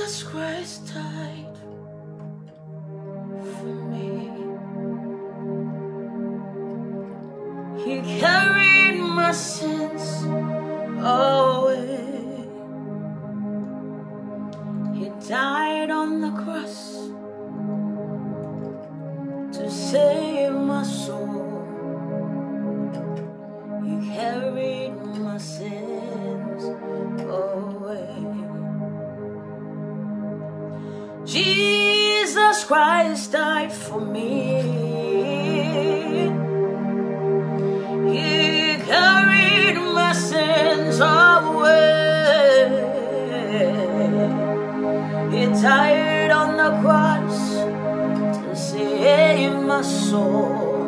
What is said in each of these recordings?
Jesus Christ died for me. He carried my sins away. He died on the cross to save my soul. He carried my sins away. Jesus Christ died for me. He carried my sins away. He died on the cross to save my soul.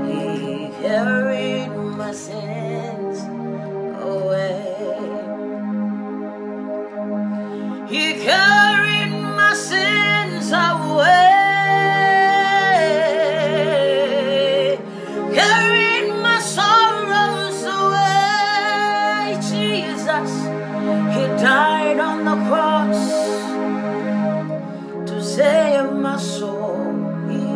He carried my sins away. He carried my sins away. Carried my sorrows away. Jesus, He died on the cross to save my soul. He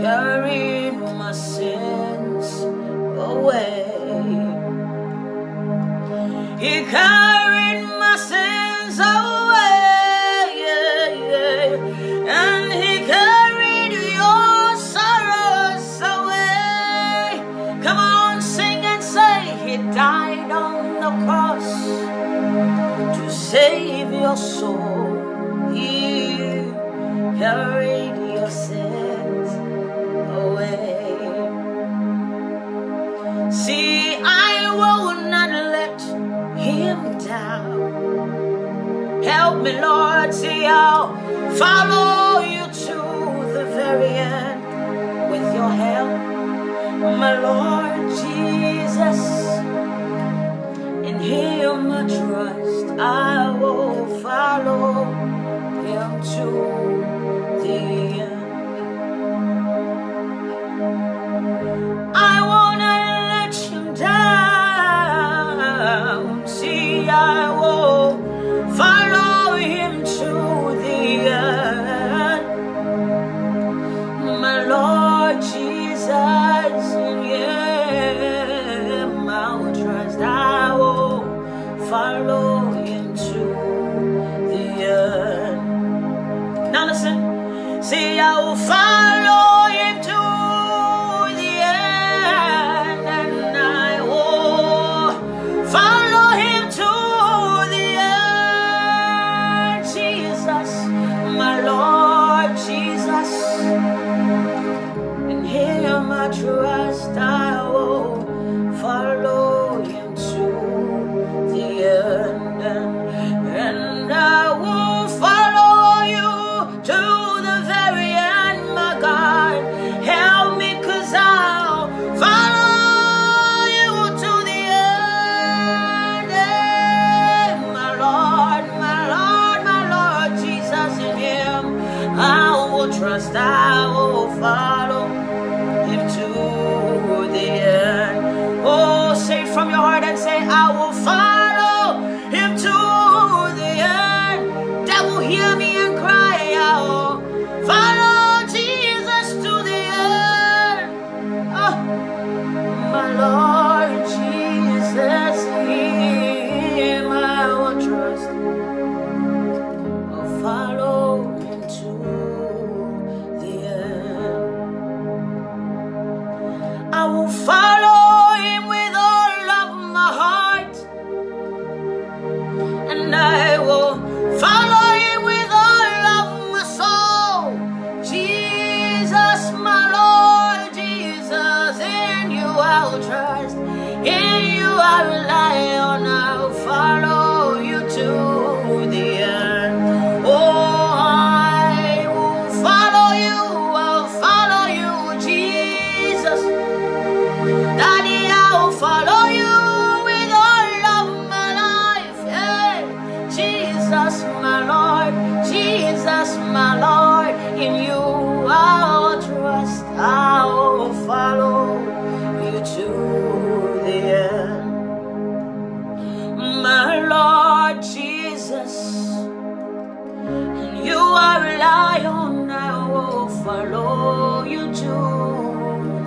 carried my sins away. He carried my sins away, and He carried your sorrows away. Come on, sing and say, He died on the cross to save your soul. He carried your sins away. See, I will not let Him down. Help me, Lord, see, I'll follow you to the very end with your help, my Lord Jesus. In Him I trust, I will follow Him to the end. I wanna let Him down. See, I will follow Him to the end. My Lord Jesus, in Him I will trust. I will follow Him to the end. Now listen, see, I will follow Him to the end, and I will follow Him to the end. Jesus, my Lord Jesus, in Him I trust. I will follow Him to the end, and I will follow you to the very end, my God. Help me, 'cause I'll follow you to the end. My Lord, my Lord, my Lord Jesus, in Him I will trust. I will follow Him to the end. Oh, say from your heart and say, I will follow Him to the end. Devil, hear me and cry out. Follow Jesus to the end. Oh, my Lord Jesus, Him I will trust. I'll follow Him to the end. I will follow Him with all of my heart, and I will follow Him with all of my soul. Jesus, my Lord Jesus, in You I will trust, in You I rely on. I'll follow You to the end. Oh, I will follow You, I'll follow You, Jesus. Daddy, I'll follow You with all of my life. Hey, Jesus, my Lord, Jesus, my Lord, in You I'll trust. I'll follow You to the end. My Lord Jesus, follow you to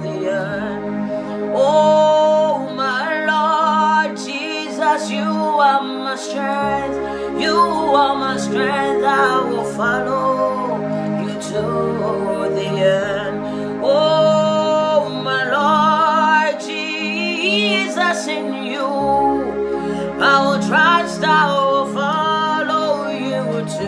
the end. Oh my Lord Jesus, you are my strength. You are my strength. I will follow you to the end. Oh my Lord Jesus, in you I will trust. I will follow you to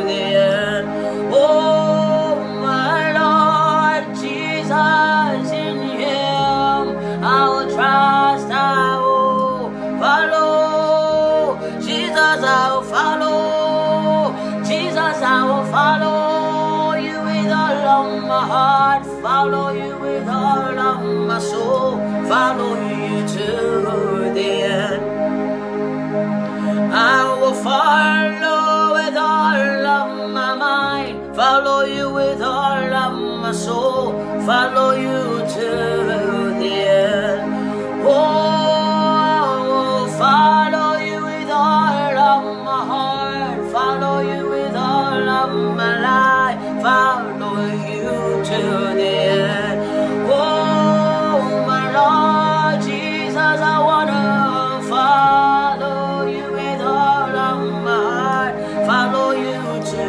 the end. Oh my Lord Jesus, in him I will trust. I will follow. Jesus, I will follow. Jesus, I will follow you with all of my heart. Follow you with all of my soul. Follow you to the end. I will follow with all of my mind. Follow you with all of my soul. Follow you to the end. Oh, follow you with all of my heart. Follow you with all of my life. Follow you to the end. Oh, my Lord Jesus, I wanna follow you with all of my heart. Follow you to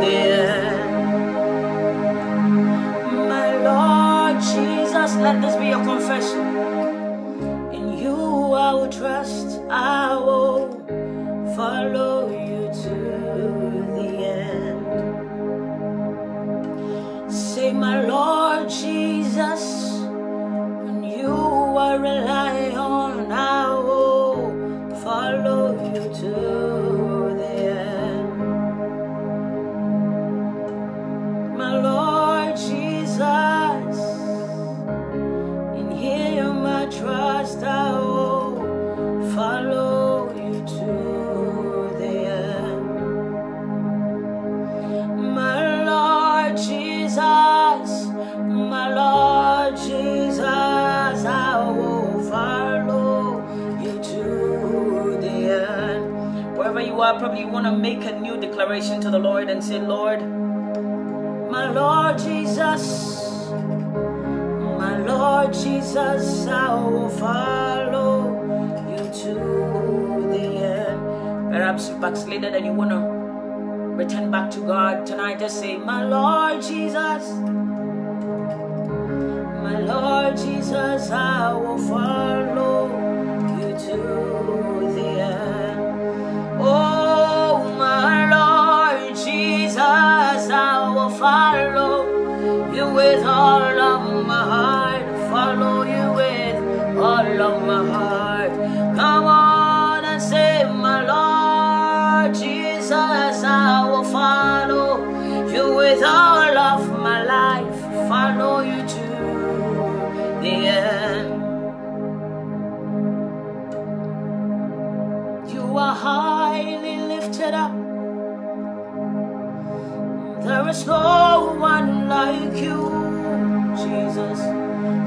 the end. My Lord Jesus, let this be your confession. In you I will trust. I will follow you to the end. Say, my Lord Jesus, when you I rely on, I will follow you to the end. My Lord Jesus, in him I trust. I will follow you to the end. My Lord Jesus, my Lord Jesus, I will follow you to the end. Wherever you are, probably you want to make a new declaration to the Lord and say, Lord, my Lord Jesus, my Lord Jesus, I will follow you to the end. Perhaps you backslided and you want to return back to God tonight. Just say, my Lord Jesus, my Lord Jesus, I will follow you to the end. Oh, my Lord Jesus, I will follow you with all of my heart. Follow you with all of my heart. Come on and say, my Lord Jesus, I will follow you with all of my life. Follow you to the end. You are highly lifted up. There is no one like you, Jesus.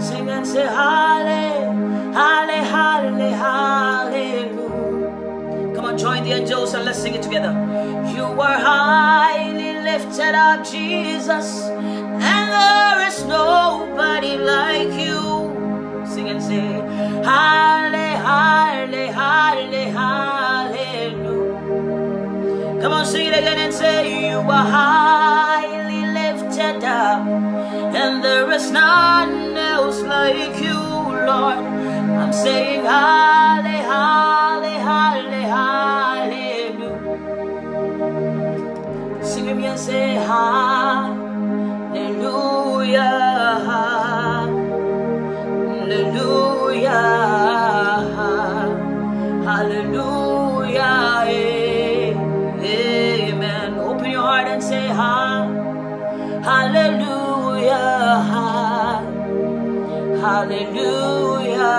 Sing and say, halle, halle, halle, hallelujah. Come on, join the angels and let's sing it together. You are highly lifted up, Jesus, and there is nobody like you. Sing and say, halle, halle, halle, hallelujah. Come on, sing it again and say, you are highly lifted up, and there is none else like you, Lord. I'm saying, halle, halle, halle, hallelujah. Sing with me and say, hallelujah, hallelujah, hallelujah, amen. Open your heart and say, hallelujah, hallelujah,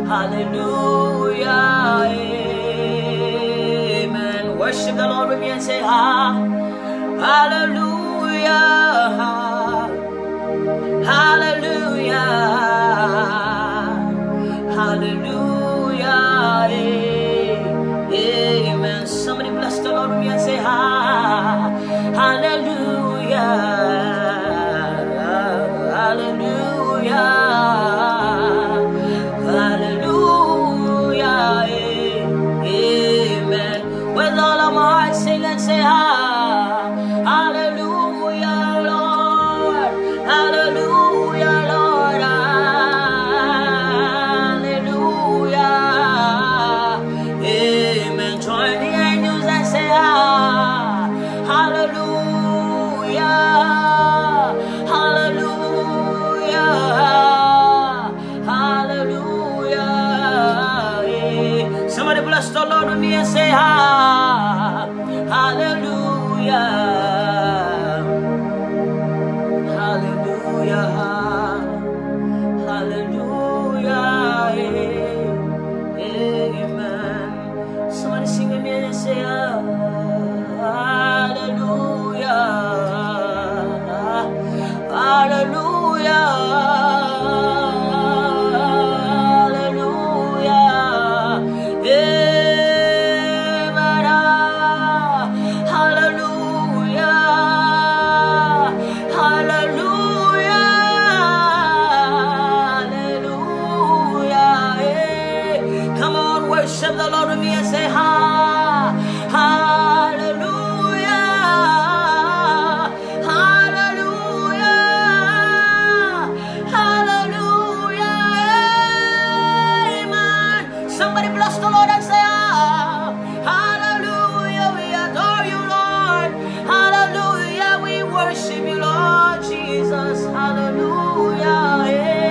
hallelujah, amen. Worship the Lord with me and say, hallelujah, hallelujah, hallelujah, amen. Somebody bless the Lord with me and say, hallelujah. say hallelujah, Lord. Hallelujah, Lord. Hallelujah. Amen. Join the angels and say hallelujah. Hallelujah. Hallelujah. Somebody bless the Lord with me and say hallelujah. Hallelujah. Hallelujah. Amen. Somebody sing with me and say hallelujah. Hallelujah. Worship the Lord with me and say hallelujah, hallelujah, hallelujah, amen. Somebody bless the Lord and say hallelujah, we adore you, Lord. Hallelujah, we worship you, Lord Jesus. Hallelujah, amen.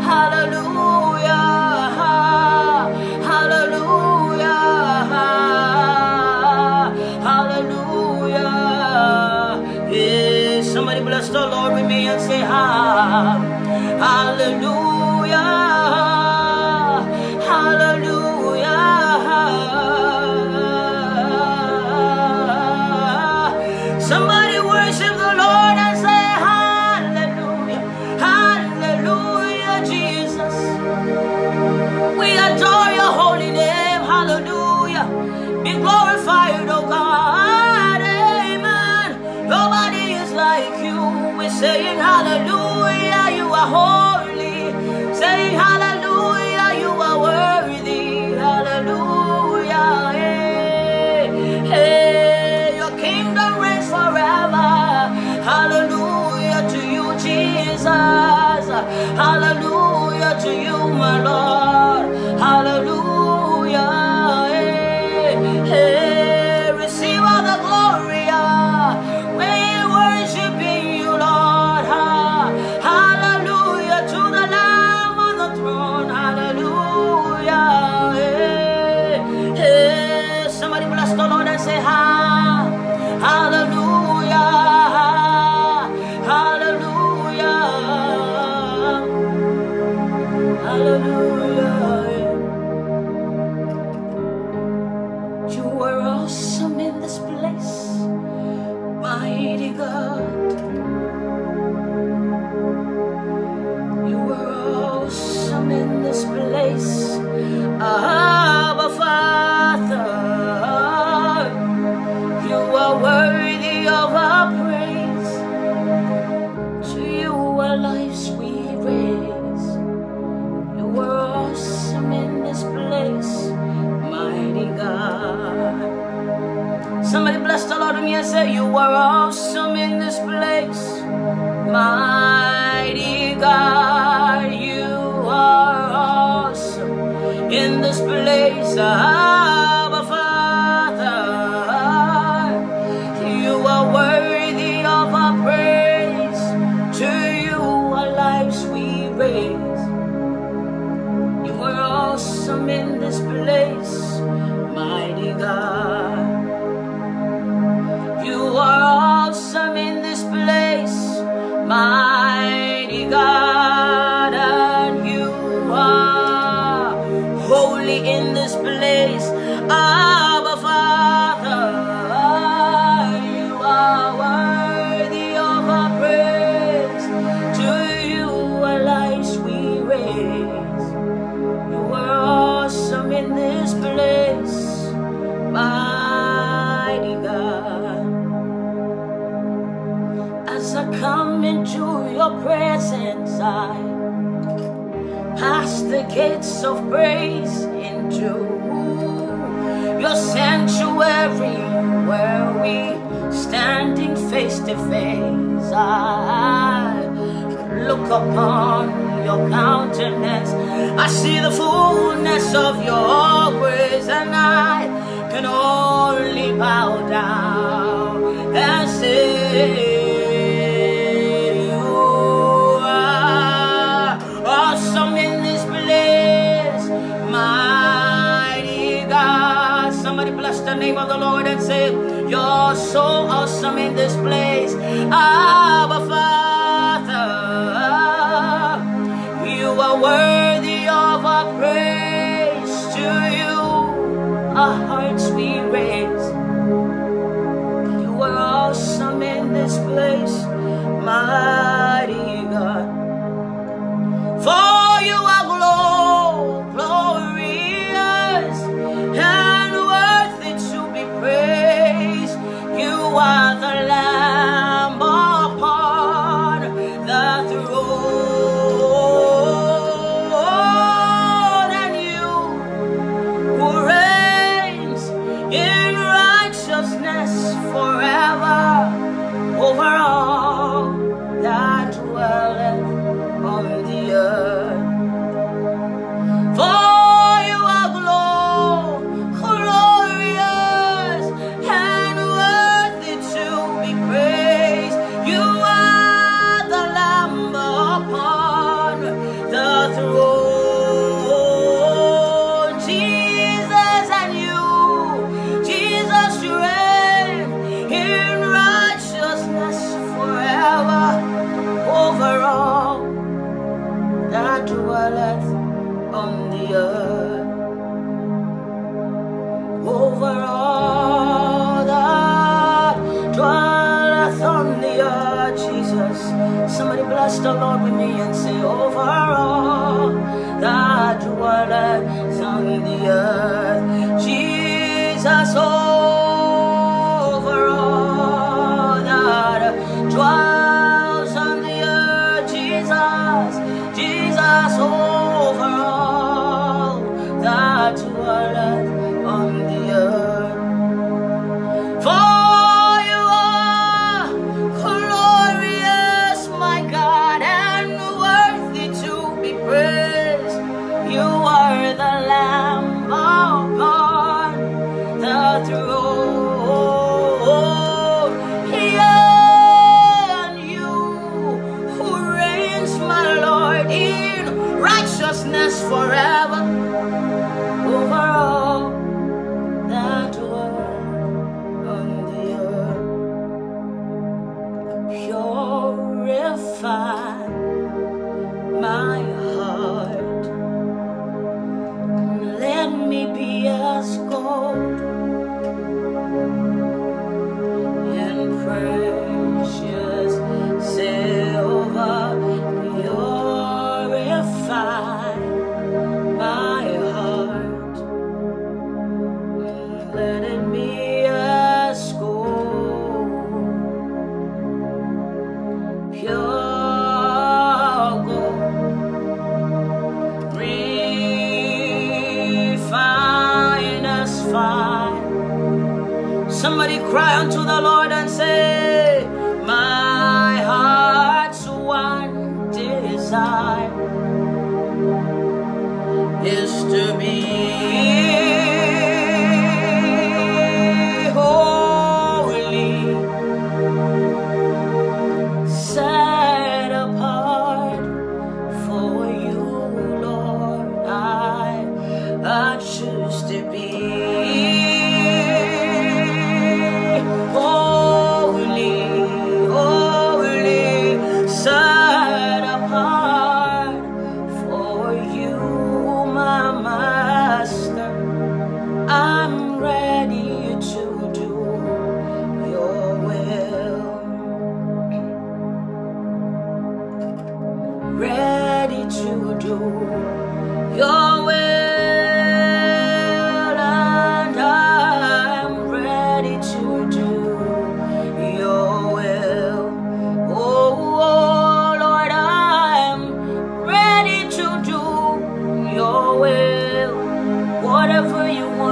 Hallelujah, hallelujah, hallelujah. Yeah, somebody bless the Lord with me and say hallelujah, hallelujah. Somebody worship the Lord and say hallelujah, hallelujah, Jesus. We adore your holy name, hallelujah. Be glorified, oh God, amen. Nobody is like you. We're saying hallelujah, you are holy. Saying hallelujah, you are worthy. Hallelujah, hey, your kingdom reigns forever. Hallelujah to you, Jesus. Hallelujah to you, my Lord. Hallelujah. Hey, receive all the glory. We worshiping you, Lord. Hallelujah to the Lamb on the throne. Hallelujah. Hey, somebody bless the Lord and say hallelujah. Hallelujah. Hallelujah. You are awesome in this place, mighty God. You are awesome in this place, Abba Father. You are worthy of our praise. To you our lives we raise. You are awesome in this place, mighty God. Somebody bless the Lord with me and say, you are awesome in this place, mighty God. You are awesome in this place, Abba Father. You are worthy of our praise. To you our lives we raise. You are awesome in this place, mighty God. You are awesome in this place, mighty God. And you are holy in this place, Abba Father. You are worthy of our praise. To you our lives we raise. You are awesome in this place, mighty God. As I come into your presence, I us the gates of praise into your sanctuary, where we standing face to face. I look upon your countenance, I see the fullness of your grace, and I can only bow down and say, you are awesome in this place, mighty God. Somebody bless the name of the Lord and say, you're so awesome in this place, Abba Father. You are worthy of our praise. To you our hearts we raise. You are awesome in this place, mighty God. For you are glorious and worthy to be praised. You are the Lamb upon the throne, and you who reigns in righteousness forever over all that dwelleth on the earth. For you are glorious and worthy to be praised. You are the Lamb upon the throne, Jesus, and Jesus, you reign in righteousness forever over all that dwelleth on the earth. Over all that dwelleth on the earth, Jesus. Somebody bless the Lord with me and say, over all that dwelleth on the earth, Jesus. Over all that dwells on the earth, Jesus, Jesus. Over all that dwelleth on the earth. For you are glorious, my God, and worthy to be praised. You are the Lamb upon the throne, yeah, and you who reigns, my Lord, in righteousness forever over all that dwell on the earth. Purify my heart, let me be as gold in precious silver. Purify my heart, let it be as gold, pure gold, refine as fine. Somebody cry unto the Lord and say, my heart's one desire is to be holy, set apart for you, Lord. I choose to be holy, holy, set apart for you, my Master. I'm ready to do your will, ready to do your will, and I'm ready to do your will. Oh, Lord, I'm ready to do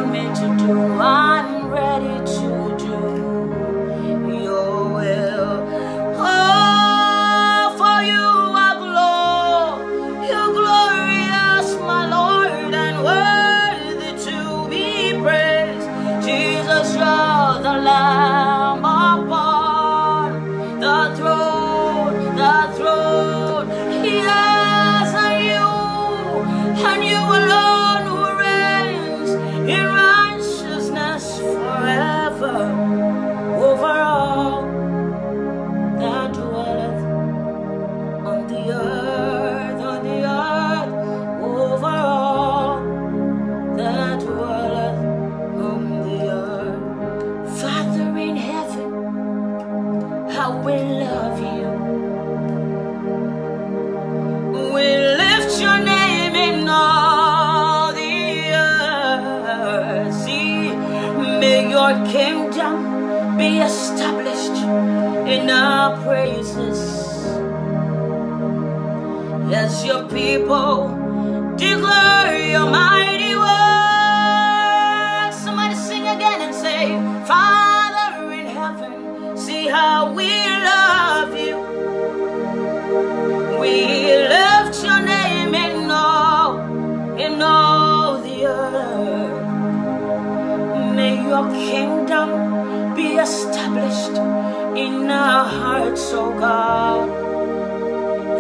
want me to do, I'm ready to do your will. Oh, for you are you're glorious, my Lord, and worthy to be praised. Jesus, you're the Lamb upon the throne, yes, and you alone who reigns in righteousness forever, over all that dwelleth on the earth, over all that dwelleth on the earth. Father in heaven, how we love you. We lift your name in all the earth. See, may your kingdom be established in our praises, as your people declare your mighty works. Somebody sing again and say, Father in heaven, see how we love you. We lift your name in all the earth. May your kingdom be established in our hearts, oh God,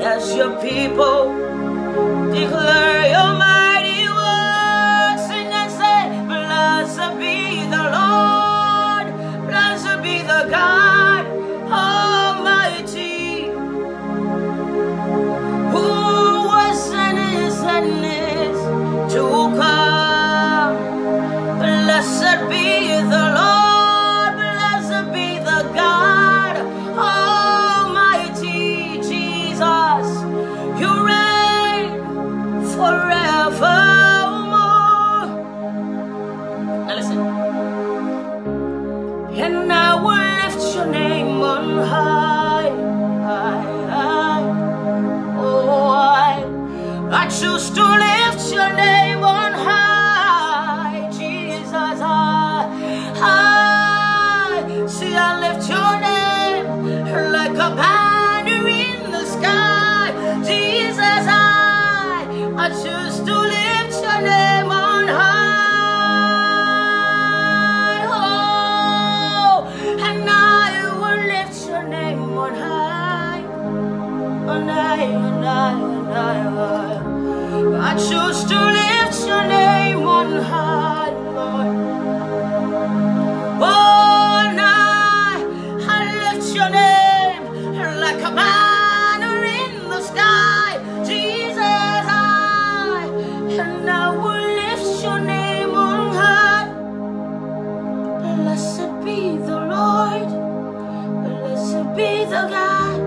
as your people declare your mighty works. Sing and say, blessed be the Lord, blessed be the God Almighty, who was and is to come. Blessed be the Lord, blessed be the God Almighty. Jesus, you reign forevermore. Now listen. And I will lift your name on high, I choose to lift your name on high, Jesus. See, I lift your name like a banner in the sky, Jesus. I choose to lift your name on high, oh, and I will lift your name on high, on high, on high, on high. I choose to lift your name on high, Lord. Oh, and I lift your name like a banner in the sky, Jesus. And I will lift your name on high. Blessed be the Lord, blessed be the God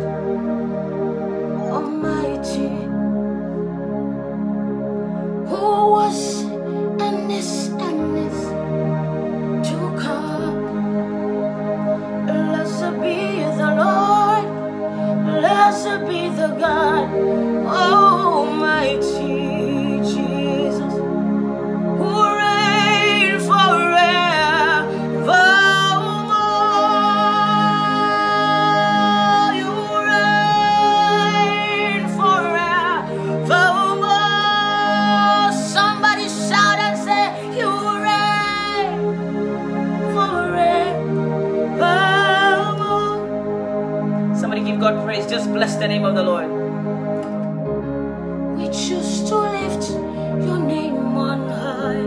Almighty, who was and is to come. Blessed be the Lord, blessed be the God Almighty, Jesus, who reign forevermore. You reign forevermore. Somebody shout and say, you reign forevermore. Somebody give God praise. Just bless the name of the Lord. We choose to lift your name on high,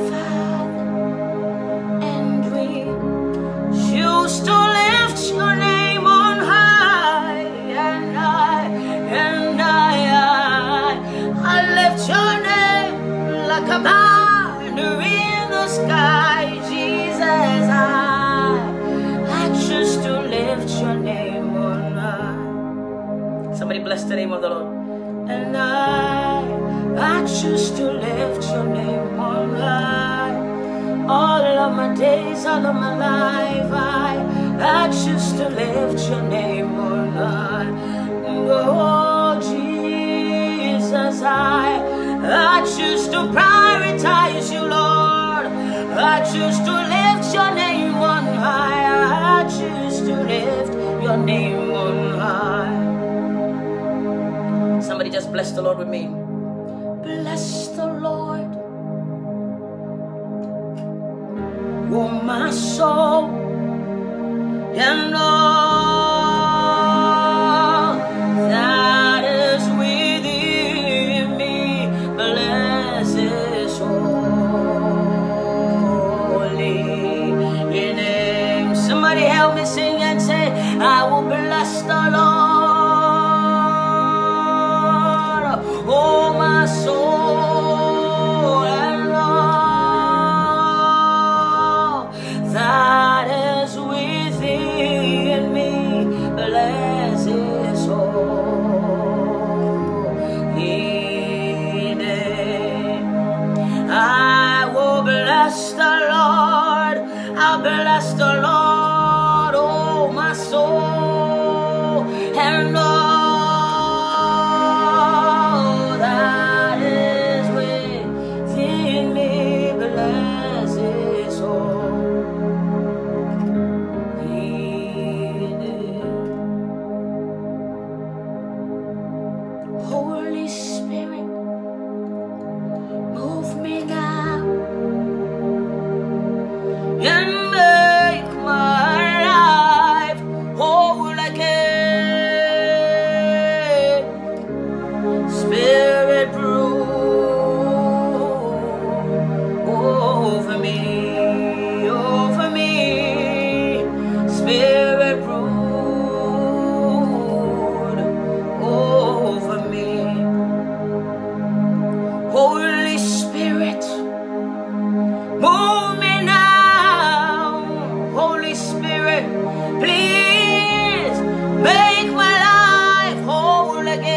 Father, and we choose to lift your name on high, and I lift your name like a banner in the sky, Jesus. I choose to lift your name on high. Somebody bless the name of the Lord. And I choose to lift your name on high. All of my days, all of my life, I choose to lift your name on high. Oh, Jesus, I choose to prioritize you, Lord. I choose to lift your name on high. I choose to lift your name on high. Somebody just bless the Lord with me. Bless the Lord, oh my soul, and all that is within me. Bless His holy name. Somebody help me sing and say, I will bless the Lord. Oh, my soul, and all that is within me, bless His holy name. I will bless the Lord. I'll bless the Lord, oh, my soul, and all Holy Spirit, move me now and make my life whole again. Spirit, brood over me, over me. Spirit, brood over me. Holy Spirit, move me now. Holy Spirit, please make my life whole again.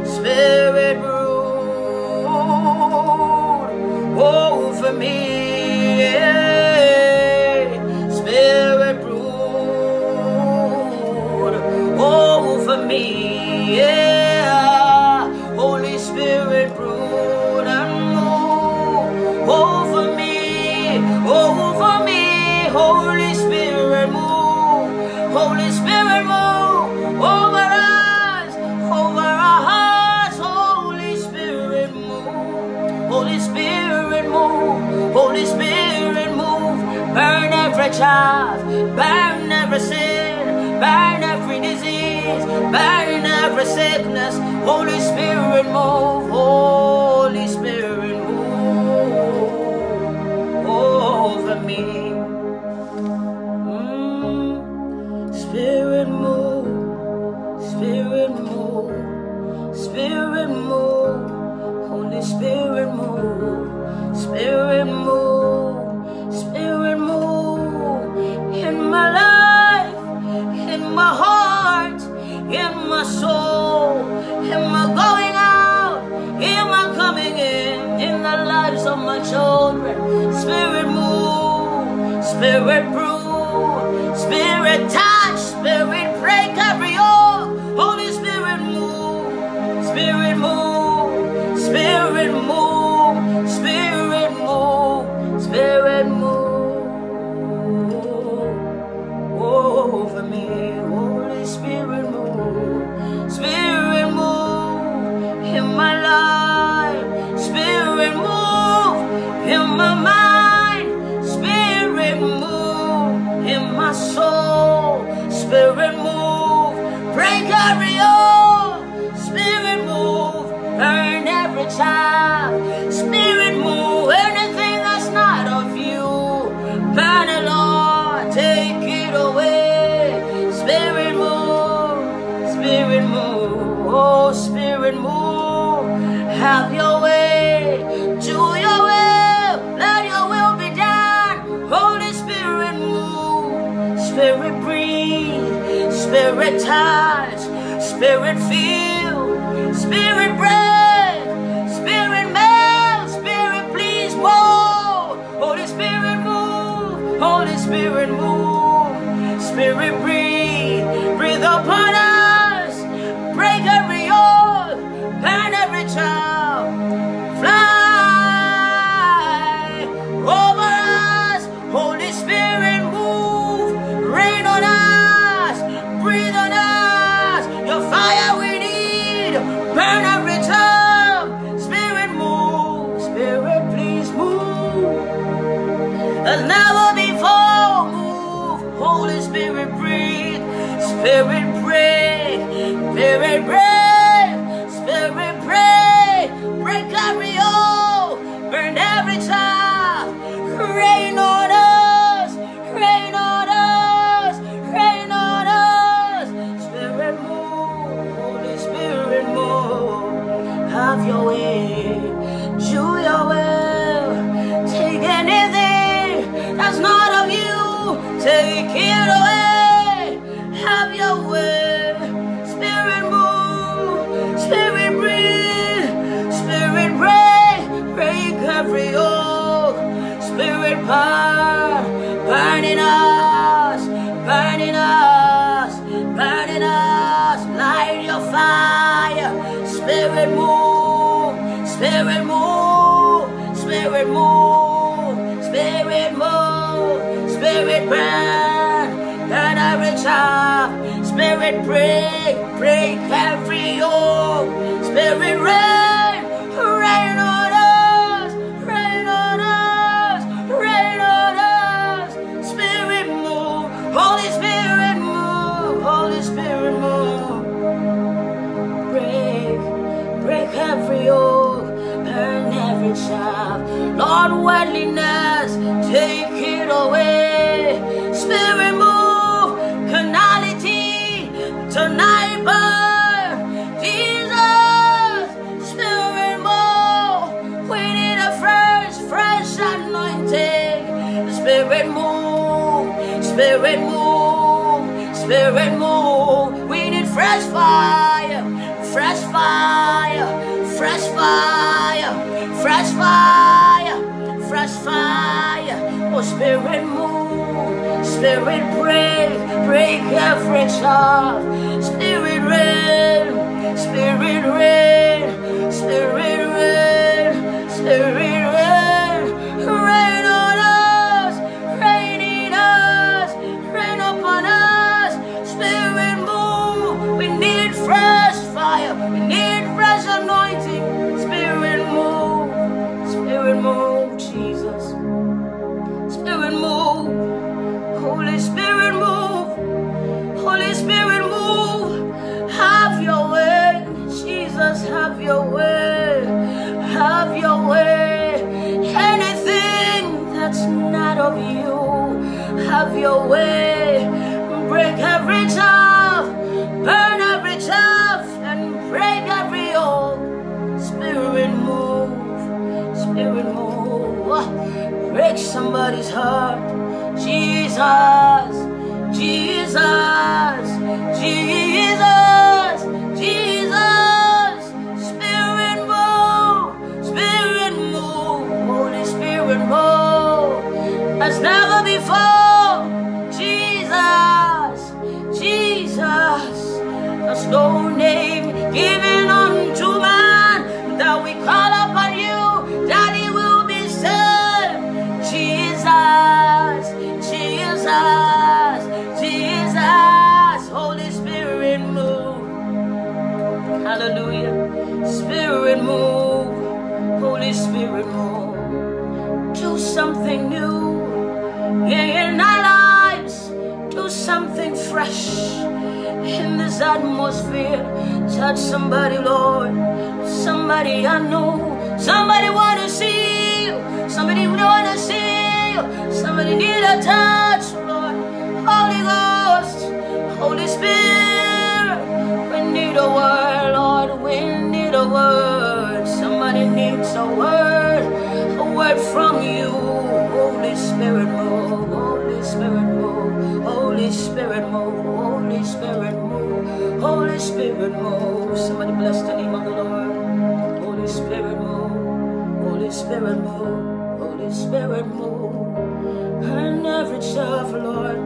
Spirit, brood over me. Spirit, brood over me. Holy Spirit, brood and move over me, over me. Holy Spirit, move. Holy Spirit, move over us, over our hearts. Holy Spirit, move. Holy Spirit, move. Holy Spirit, move. Burn every chaff, burn every sin, burn every disease, burn every sickness. Holy Spirit, move. Holy Spirit, move over me. Spirit, move. Spirit, move. Spirit, move. Holy Spirit, move. Spirit, move. Spirit, move in my life, in my heart, in my soul, in my going out, in my coming in the lives of my children. Spirit, move. Spirit, brood. Spirit, touch. Spirit, break every yoke. Holy Spirit, move. Spirit, move. Spirit, move. Spirit, move. Spirit, move over me. Holy Spirit, move. Spirit, move in my life. Spirit, move in my mind. Spirit, move in my soul. Spirit, move. Break every yoke. Spirit, move. Burn every child. Spirit, move anything that's not of you. Burn it, Lord. Take it away. Spirit, move. Spirit, move. Oh, Spirit, move. Have your way. Do your will. Let your will be done. Holy Spirit, move. Spirit, breathe. Spirit, touch. Spirit, feel. Spirit, break. Spirit, melt. Spirit, please move. Holy Spirit, move. Holy Spirit, move. Spirit, breathe. Breathe upon us. Break every yoke. Burn every child. Fly have your way. Do your will. Take anything that's not of you. Take it away. Have your way. Spirit move. Spirit breathe. Spirit break. Break every yoke. Spirit burn. Burn in us. Burn in us. Burn in us. Light your fire. Spirit move. Spirit move. Spirit move. Spirit move. Spirit burn. Burn every chaff. Spirit break. Break every yoke. Spirit rain. Rain on us. Rain on us. Rain on us. Spirit move. Holy Spirit move. Holy Spirit move. Break. Break every yoke. Burn every chaff. Lord, worldliness, take it away. Spirit move. Carnality, tonight burn. Jesus, Spirit move. We need a fresh anointing. Spirit move. Spirit move. Spirit move. We need fresh fire. Fresh fire. Fresh fire. Fresh fire. Fresh fire. Oh, Spirit move. Spirit break. Break every chaff. Spirit rain. Spirit rain. Spirit rain. Spirit rain. Rain on us. Rain in us. Rain upon us. Spirit move. We need fresh fire. We need fresh anointing. Spirit move. Spirit move, Jesus. Spirit move. Holy Spirit move. Holy Spirit move. Have your way. Jesus, have your way. Have your way. Anything that's not of you, have your way. Break every chaff. Burn every chaff. And break every yoke. Spirit move. Spirit move. Break somebody's heart. Jesus, Jesus, Jesus, Jesus. Spirit move. Spirit move. Holy Spirit move. As never before. Jesus, Jesus. There's no name given unto man that we call upon you, that he will be saved. Jesus, Jesus, Jesus. Holy Spirit move. Hallelujah. Spirit move. Holy Spirit move. Do something new in our lives. Do something fresh in this atmosphere. Touch somebody, Lord. Somebody I know. Somebody want to see you. Somebody want to see you. Somebody need a touch, Lord. Holy Ghost, Holy Spirit. We need a word, Lord. We need a word. Somebody needs a word from you. Holy Spirit move. Holy Spirit move. Holy Spirit move. Holy Spirit move. Holy Spirit move. Somebody bless the name of the Lord. Holy Spirit move. Holy Spirit move. Holy Spirit move. Burn every chaff, Lord.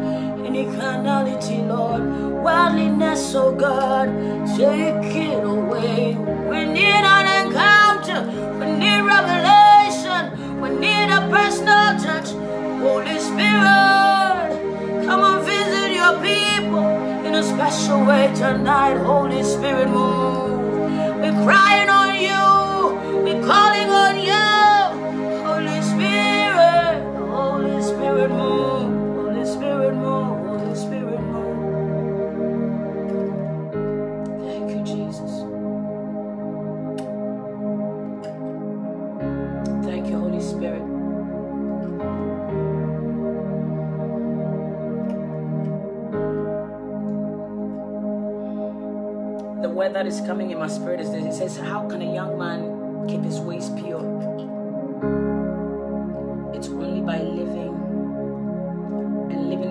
Any carnality, Lord. Worldliness, oh God. Take it away. We need an encounter. We need revelation. We need a personal touch. Holy Spirit, come and visit your people in a special way tonight. Holy Spirit move. We're crying on you. We're calling on you. Holy Spirit. Holy Spirit move. Holy Spirit move. Holy Spirit move. Thank you, Jesus. Thank you, Holy Spirit. word that is coming in my spirit is this. It says, how can a young man keep his ways pure? It's only by living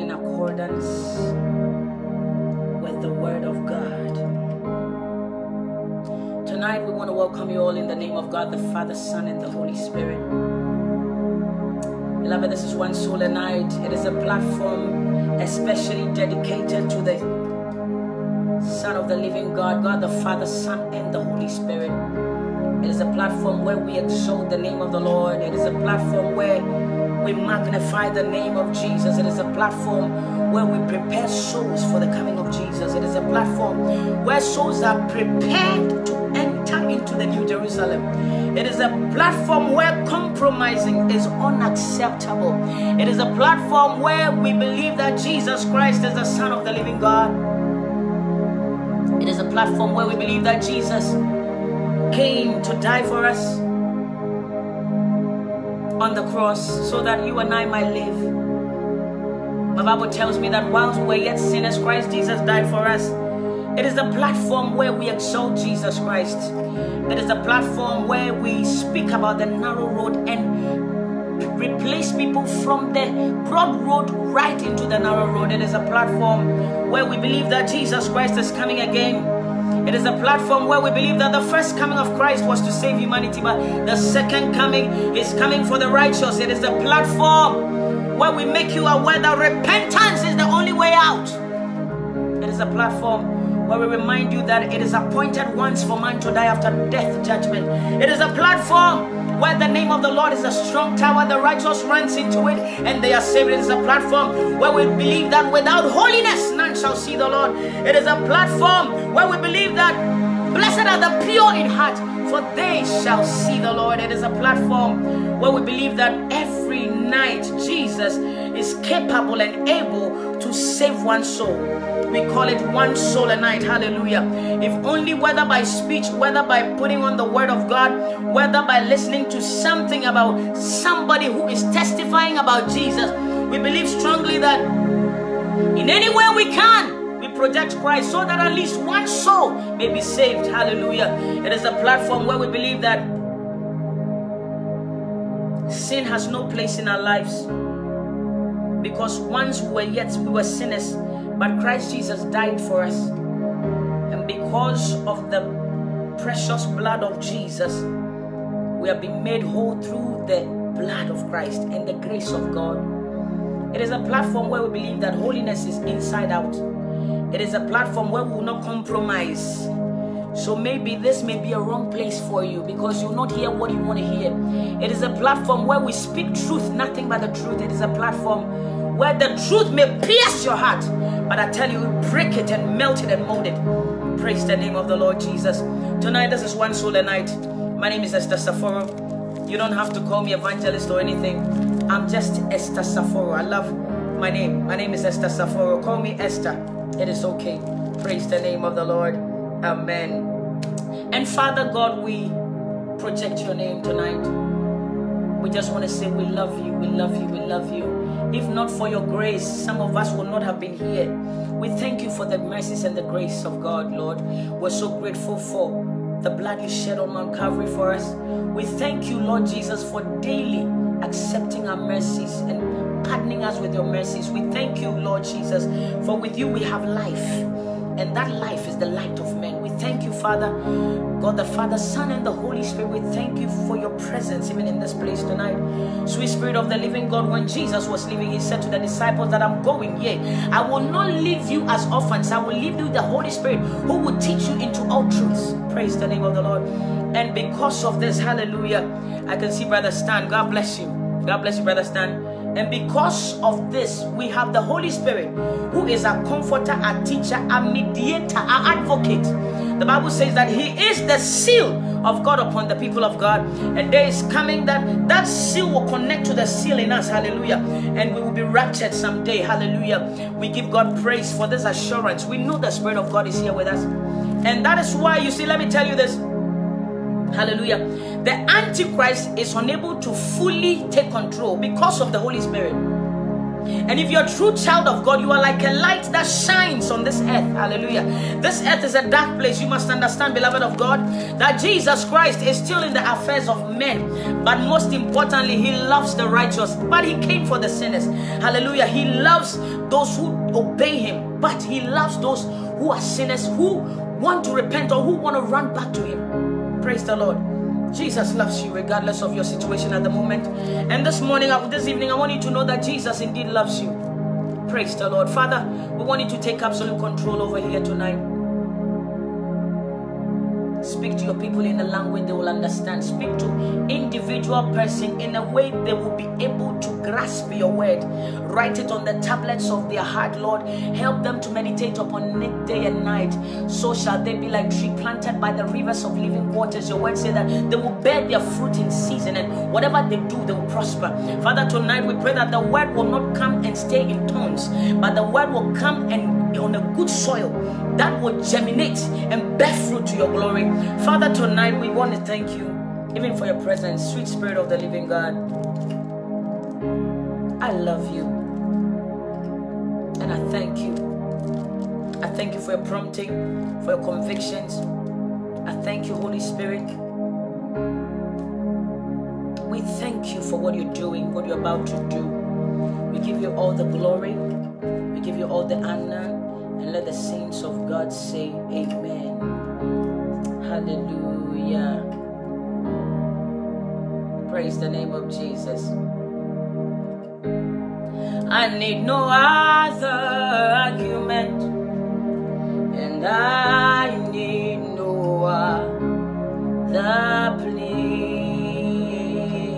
in accordance with the word of God. Tonight we want to welcome you all in the name of God, the Father, Son, and the Holy Spirit. Beloved, this is One Soul a Night. It is a platform especially dedicated to the Son of the living God, God the Father, Son, and the Holy Spirit. It is a platform where we exalt the name of the Lord. It is a platform where we magnify the name of Jesus. It is a platform where we prepare souls for the coming of Jesus. It is a platform where souls are prepared to enter into the New Jerusalem. It is a platform where compromising is unacceptable. It is a platform where we believe that Jesus Christ is the Son of the living God. It is a platform where we believe that Jesus came to die for us on the cross so that you and I might live. My Bible tells me that whilst we were yet sinners, Christ Jesus died for us. It is a platform where we exalt Jesus Christ. It is a platform where we speak about the narrow road and replace people from the broad road right into the narrow road. It is a platform where we believe that Jesus Christ is coming again. It is a platform where we believe that the first coming of Christ was to save humanity, but the second coming is coming for the righteous. It is a platform where we make you aware that repentance is the only way out. It is a platform where we remind you that it is appointed once for man to die after death judgment. It is a platform where the name of the Lord is a strong tower, the righteous runs into it and they are saved. It is a platform where we believe that without holiness none shall see the Lord. It is a platform where we believe that blessed are the pure in heart, for they shall see the Lord. It is a platform where we believe that every night Jesus is capable and able to save one soul. We call it One Soul a Night. Hallelujah. If only, whether by speech, whether by putting on the word of God, whether by listening to something about somebody who is testifying about Jesus, we believe strongly that in any way we can, we project Christ so that at least one soul may be saved. Hallelujah. It is a platform where we believe that sin has no place in our lives, because once we were sinners, but Christ Jesus died for us. And because of the precious blood of Jesus, we have been made whole through the blood of Christ and the grace of God. It is a platform where we believe that holiness is inside out. It is a platform where we will not compromise. So maybe this may be a wrong place for you, because you will not hear what you want to hear. It is a platform where we speak truth, nothing but the truth. It is a platform where the truth may pierce your heart, but I tell you, break it and melt it and mold it. Praise the name of the Lord Jesus. Tonight, this is One Soul a Night. My name is Esther Saforo. You don't have to call me evangelist or anything. I'm just Esther Saforo. I love my name. My name is Esther Saforo. Call me Esther. It is okay. Praise the name of the Lord. Amen. And Father God, we project your name tonight. We just want to say we love you, we love you, we love you. If not for your grace, some of us would not have been here. We thank you for the mercies and the grace of God, Lord. We're so grateful for the blood you shed on Mount Calvary for us. We thank you, Lord Jesus, for daily accepting our mercies and pardoning us with your mercies. We thank you, Lord Jesus, for with you we have life, and that life is the light of men. We thank you, Father, God the Father, Son, and the Holy Spirit. We thank you for your presence even in this place tonight. Sweet Spirit of the living God, when Jesus was leaving, he said to the disciples that I'm going, yea, I will not leave you as orphans. I will leave you the Holy Spirit, who will teach you into all truths. Praise the name of the Lord. And because of this, hallelujah, I can see Brother Stan. God bless you. God bless you, Brother Stan. And because of this, we have the Holy Spirit, who is our comforter, our teacher, our mediator, our advocate. The Bible says that he is the seal of God upon the people of God. And there is coming that seal will connect to the seal in us. Hallelujah. And we will be raptured someday. Hallelujah. We give God praise for this assurance. We know the Spirit of God is here with us. And that is why, you see, let me tell you this. Hallelujah. The Antichrist is unable to fully take control because of the Holy Spirit. And if you're a true child of God, you are like a light that shines on this earth. Hallelujah. This earth is a dark place. You must understand, beloved of God, that Jesus Christ is still in the affairs of men. But most importantly, he loves the righteous. But he came for the sinners. Hallelujah. He loves those who obey him. But he loves those who are sinners, who want to repent or who want to run back to him. Praise the Lord. Jesus loves you regardless of your situation at the moment. And this evening, I want you to know that Jesus indeed loves you. Praise the Lord. Father, we want you to take absolute control over here tonight. Speak to your people in a language they will understand. Speak to individual person in a way they will be able to grasp your word. Write it on the tablets of their heart, Lord. Help them to meditate upon it day and night. So shall they be like tree planted by the rivers of living waters. Your word says that they will bear their fruit in season, and whatever they do, they will prosper. Father, tonight we pray that the word will not come and stay in thorns, but the word will come and on a good soil that will germinate and bear fruit to your glory. Father, tonight we want to thank you even for your presence, sweet Spirit of the living God. I love you and I thank you. I thank you for your prompting, for your convictions. I thank you, Holy Spirit. We thank you for what you're doing, what you're about to do. We give you all the glory. We give you all the honor. And let the saints of God say amen. Hallelujah. Praise the name of Jesus. I need no other argument, and I need no other plea.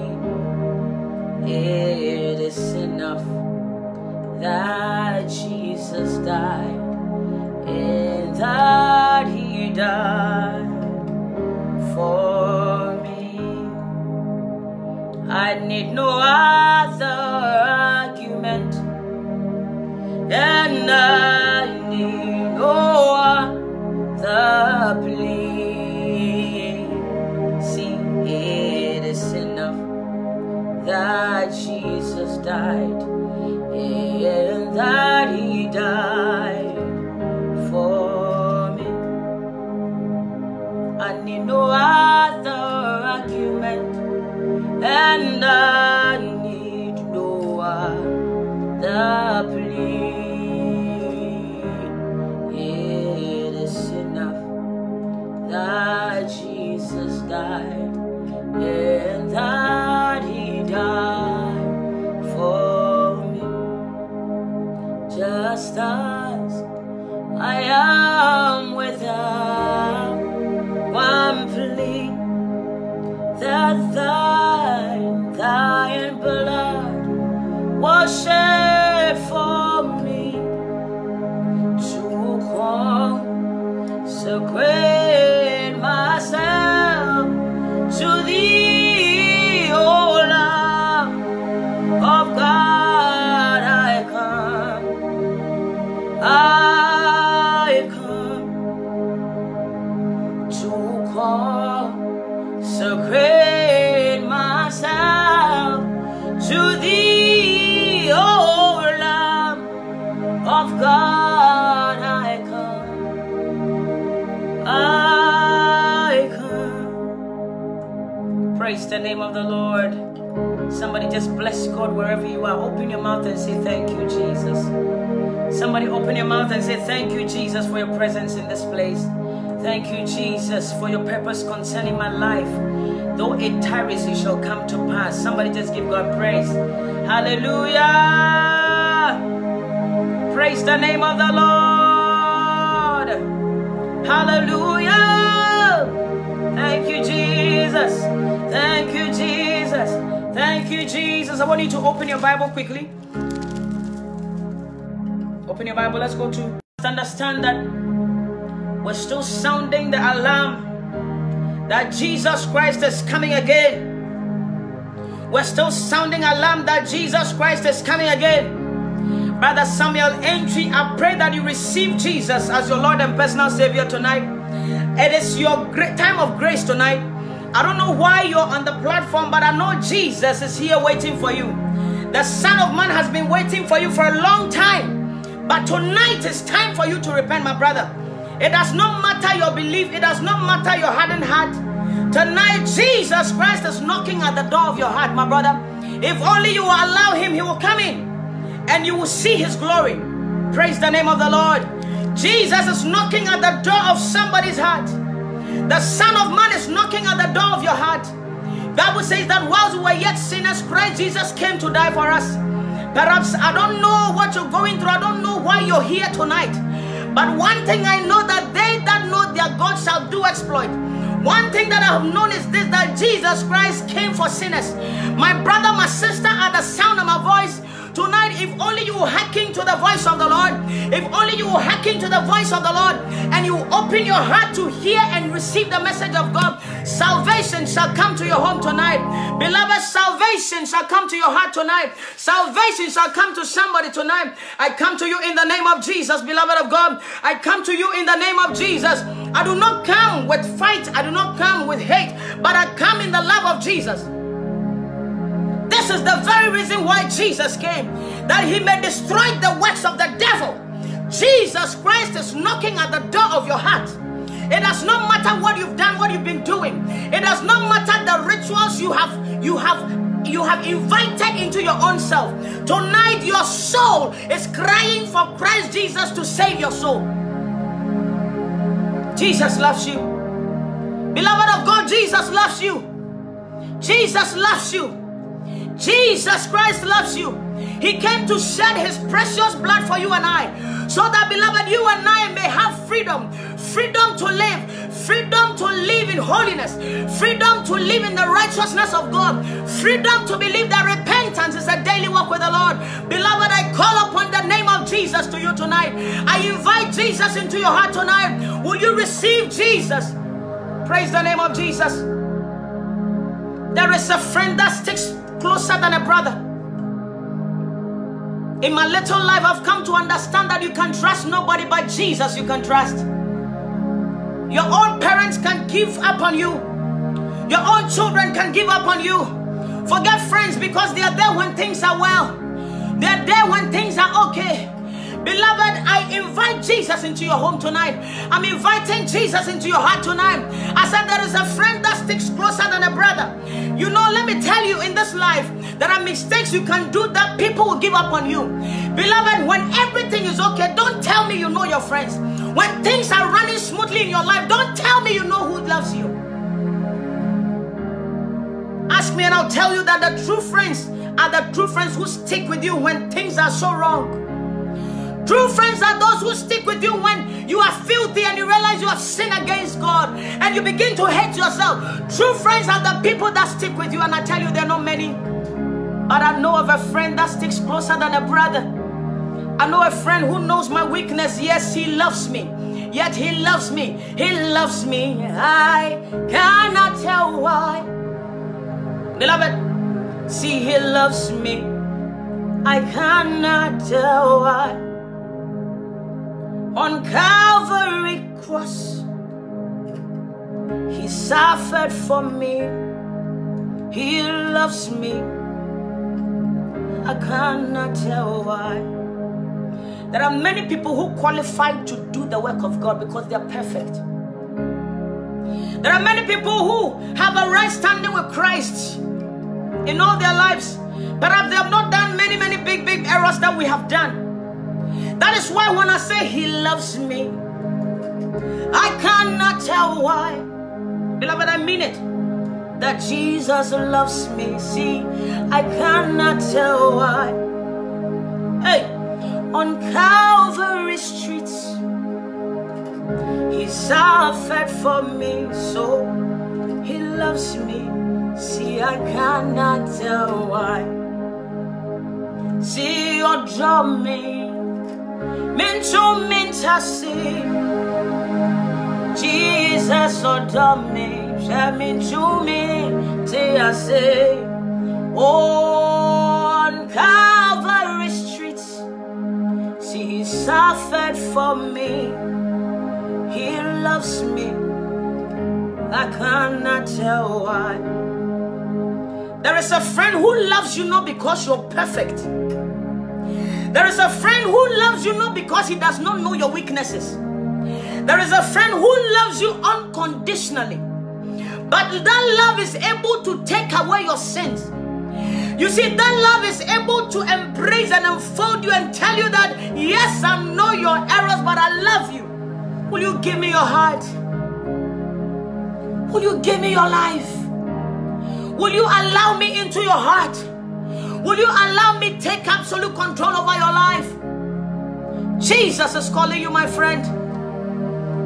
It is enough that Jesus died, and that he died for me. I need no other argument, and I need no other plea. See, it is enough that Jesus died, and that he died for me. I need no other argument, and I need no other plea. It is enough that Jesus died, and that he died for me. Just as I am without one plea, that thine blood was shed for me to consecrate myself to thee, O Lamb of God. I come to consecrate myself to thee, O Lamb of God. I come. Praise the name of the Lord. Somebody just bless God wherever you are. Open your mouth and say thank you, Jesus. Somebody open your mouth and say thank you, Jesus, for your presence in this place. Thank you, Jesus, for your purpose concerning my life. Though it tarries, it shall come to pass. Somebody just give God praise. Hallelujah. Praise the name of the Lord. Hallelujah. Thank you, Jesus. Thank you, Jesus. Thank you, Jesus. I want you to open your Bible quickly. Open your Bible. Let's go to understand that we're still sounding the alarm that Jesus Christ is coming again. We're still sounding alarm that Jesus Christ is coming again. Brother Samuel Entry, I pray that you receive Jesus as your Lord and personal Savior tonight. It is your great time of grace tonight. I don't know why you're on the platform, but I know Jesus is here waiting for you. The Son of Man has been waiting for you for a long time. But tonight is time for you to repent, my brother. It does not matter your belief. It does not matter your hardened heart. Tonight, Jesus Christ is knocking at the door of your heart, my brother. If only you will allow him, he will come in and you will see his glory. Praise the name of the Lord. Jesus is knocking at the door of somebody's heart. The Son of Man is knocking at the door of your heart. Bible says that whilst we were yet sinners, Christ Jesus came to die for us. Perhaps I don't know what you're going through. I don't know why you're here tonight. But one thing I know, that they that know their God shall do exploit. One thing that I have known is this, that Jesus Christ came for sinners. My brother, my sister, at the sound of my voice, tonight, if only you will hearken to the voice of the Lord, if only you will hearken to the voice of the Lord, and you open your heart to hear and receive the message of God, salvation shall come to your home tonight. Beloved, salvation shall come to your heart tonight. Salvation shall come to somebody tonight. I come to you in the name of Jesus, beloved of God. I come to you in the name of Jesus. I do not come with fight. I do not come with hate, but I come in the love of Jesus. This is the very reason why Jesus came, that he may destroy the works of the devil. Jesus Christ is knocking at the door of your heart. It does not matter what you've done, what you've been doing. It does not matter the rituals you have invited into your own self. Tonight, your soul is crying for Christ Jesus to save your soul. Jesus loves you. Beloved of God, Jesus loves you. Jesus loves you. Jesus Christ loves you. He came to shed his precious blood for you and I, so that, beloved, you and I may have freedom. Freedom to live. Freedom to live in holiness. Freedom to live in the righteousness of God. Freedom to believe that repentance is a daily walk with the Lord. Beloved, I call upon the name of Jesus to you tonight. I invite Jesus into your heart tonight. Will you receive Jesus? Praise the name of Jesus. There is a friend that sticks closer than a brother. In my little life, I've come to understand that you can trust nobody but Jesus. You can trust. Your own parents can give up on you. Your own children can give up on you. Forget friends, because they are there when things are well. They are there when things are okay. Beloved, I invite Jesus into your home tonight. I'm inviting Jesus into your heart tonight. I said there is a friend that sticks closer than a brother. You know, let me tell you, in this life, there are mistakes you can do that people will give up on you. Beloved, when everything is okay, don't tell me you know your friends. When things are running smoothly in your life, don't tell me you know who loves you. Ask me and I'll tell you that the true friends are the true friends who stick with you when things are so wrong. True friends are those who stick with you when you are filthy and you realize you have sinned against God and you begin to hate yourself. True friends are the people that stick with you, and I tell you, there are not many. But I know of a friend that sticks closer than a brother. I know a friend who knows my weakness. Yes, he loves me. Yet he loves me. He loves me. I cannot tell why. Beloved, see, he loves me. I cannot tell why. On Calvary cross, he suffered for me. He loves me. I cannot tell why. There are many people who qualify to do the work of God because they are perfect. There are many people who have a right standing with Christ in all their lives. Perhaps they have not done many big errors that we have done. That is why when I say he loves me, I cannot tell why. Beloved, I mean it. That Jesus loves me. See, I cannot tell why. Hey, on Calvary streets, he suffered for me, so he loves me. See, I cannot tell why. See, you draw me. Minto mintasi, Jesus adore me. Minto me te say, on Calvary streets, see, he suffered for me. He loves me. I cannot tell why. There is a friend who loves you not because you're perfect. There is a friend who loves you not because he does not know your weaknesses. There is a friend who loves you unconditionally. But that love is able to take away your sins. You see, that love is able to embrace and unfold you and tell you that, yes, I know your errors, but I love you. Will you give me your heart? Will you give me your life? Will you allow me into your heart? Will you allow me to take absolute control over your life? Jesus is calling you, my friend.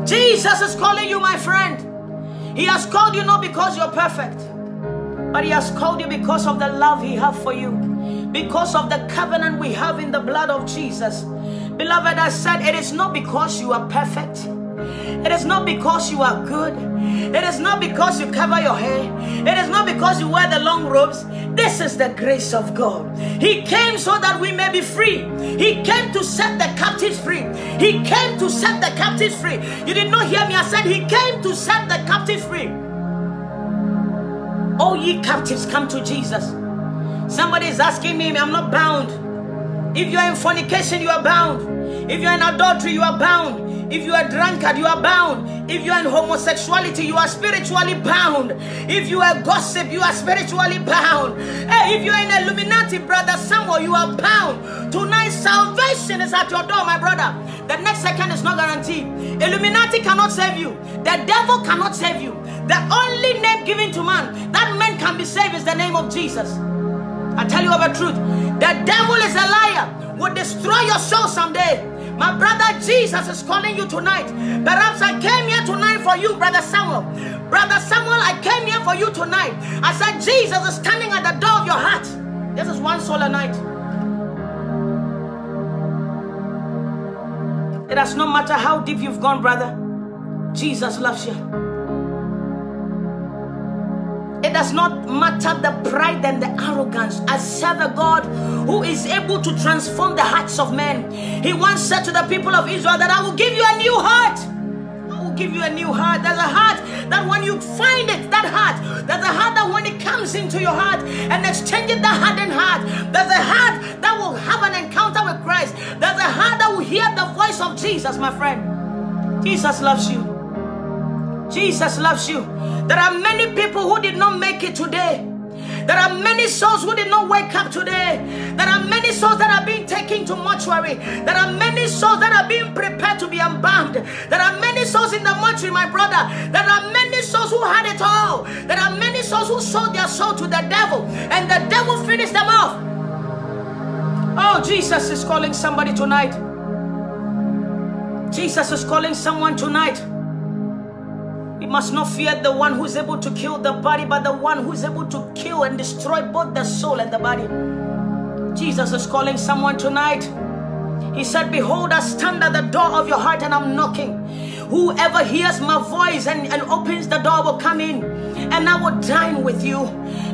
Jesus is calling you, my friend. He has called you not because you're perfect, but he has called you because of the love he has for you, because of the covenant we have in the blood of Jesus. Beloved, I said it is not because you are perfect. It is not because you are good. It is not because you cover your hair. It is not because you wear the long robes. This is the grace of God. He came so that we may be free. He came to set the captives free. He came to set the captives free. You did not hear me. I said he came to set the captives free. All ye captives, come to Jesus. Somebody is asking me, I'm not bound. If you are in fornication, you are bound. If you are in adultery, you are bound. If you are a drunkard, you are bound. If you are in homosexuality, you are spiritually bound. If you are gossip, you are spiritually bound. Hey, if you are in Illuminati, brother Samuel, you are bound. Tonight, salvation is at your door, my brother. The next second is not guaranteed. Illuminati cannot save you. The devil cannot save you. The only name given to man that man can be saved is the name of Jesus. I tell you of the truth. The devil is a liar. Will destroy your soul someday. My brother, Jesus is calling you tonight. Perhaps I came here tonight for you, brother Samuel. Brother Samuel, I came here for you tonight. I said Jesus is standing at the door of your heart. This is one soul a night. It does not matter how deep you've gone, brother. Jesus loves you. It does not matter the pride and the arrogance. I serve a God who is able to transform the hearts of men. He once said to the people of Israel that I will give you a new heart. I will give you a new heart. There's a heart that when you find it, that heart, there's a heart that when it comes into your heart and exchanges the hardened heart, there's a heart that will have an encounter with Christ. There's a heart that will hear the voice of Jesus, my friend. Jesus loves you. Jesus loves you. There are many people who did not make it today. There are many souls who did not wake up today. There are many souls that are being taken to mortuary. There are many souls that are being prepared to be embalmed. There are many souls in the mortuary, my brother. There are many souls who had it all. There are many souls who sold their soul to the devil, and the devil finished them off. Oh, Jesus is calling somebody tonight. Jesus is calling someone tonight. We must not fear the one who is able to kill the body, but the one who is able to kill and destroy both the soul and the body. Jesus is calling someone tonight. He said, behold, I stand at the door of your heart and I'm knocking. Whoever hears my voice and opens the door will come in, and I will dine with you.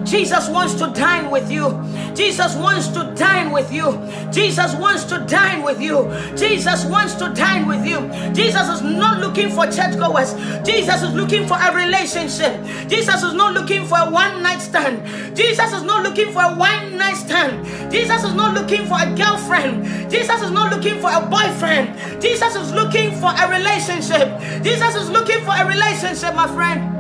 Jesus wants to dine with you. Jesus wants to dine with you. Jesus wants to dine with you. Jesus wants to dine with you. Jesus is not looking for churchgoers. Jesus is looking for a relationship. Jesus is not looking for a one-night stand. Jesus is not looking for a one-night stand. Jesus is not looking for a girlfriend. Jesus is not looking for a boyfriend. Jesus is looking for a relationship. Jesus is looking for a relationship, my friend.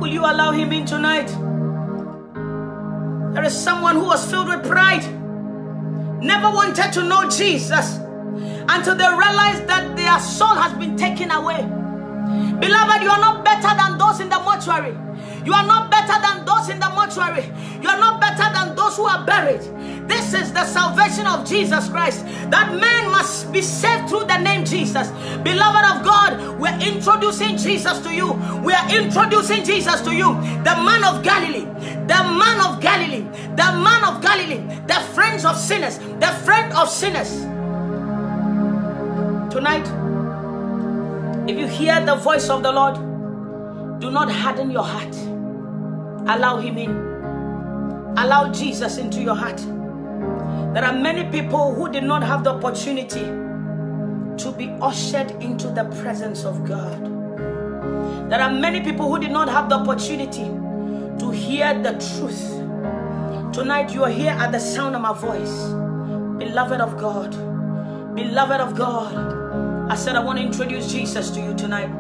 Will you allow him in tonight? There is someone who was filled with pride, never wanted to know Jesus until they realized that their soul has been taken away. Beloved, you are not better than those in the mortuary. You are not better than those in the mortuary. You are not better than those who are buried. This is the salvation of Jesus Christ. That man must be saved through the name Jesus. Beloved of God, we're introducing Jesus to you. We are introducing Jesus to you. The man of Galilee. The man of Galilee. The man of Galilee. The friends of sinners. The friend of sinners. Tonight, if you hear the voice of the Lord, do not harden your heart. Allow him in. Allow Jesus into your heart. There are many people who did not have the opportunity to be ushered into the presence of God. There are many people who did not have the opportunity to hear the truth. Tonight you are here at the sound of my voice. Beloved of God, beloved of God, I said I want to introduce Jesus to you tonight.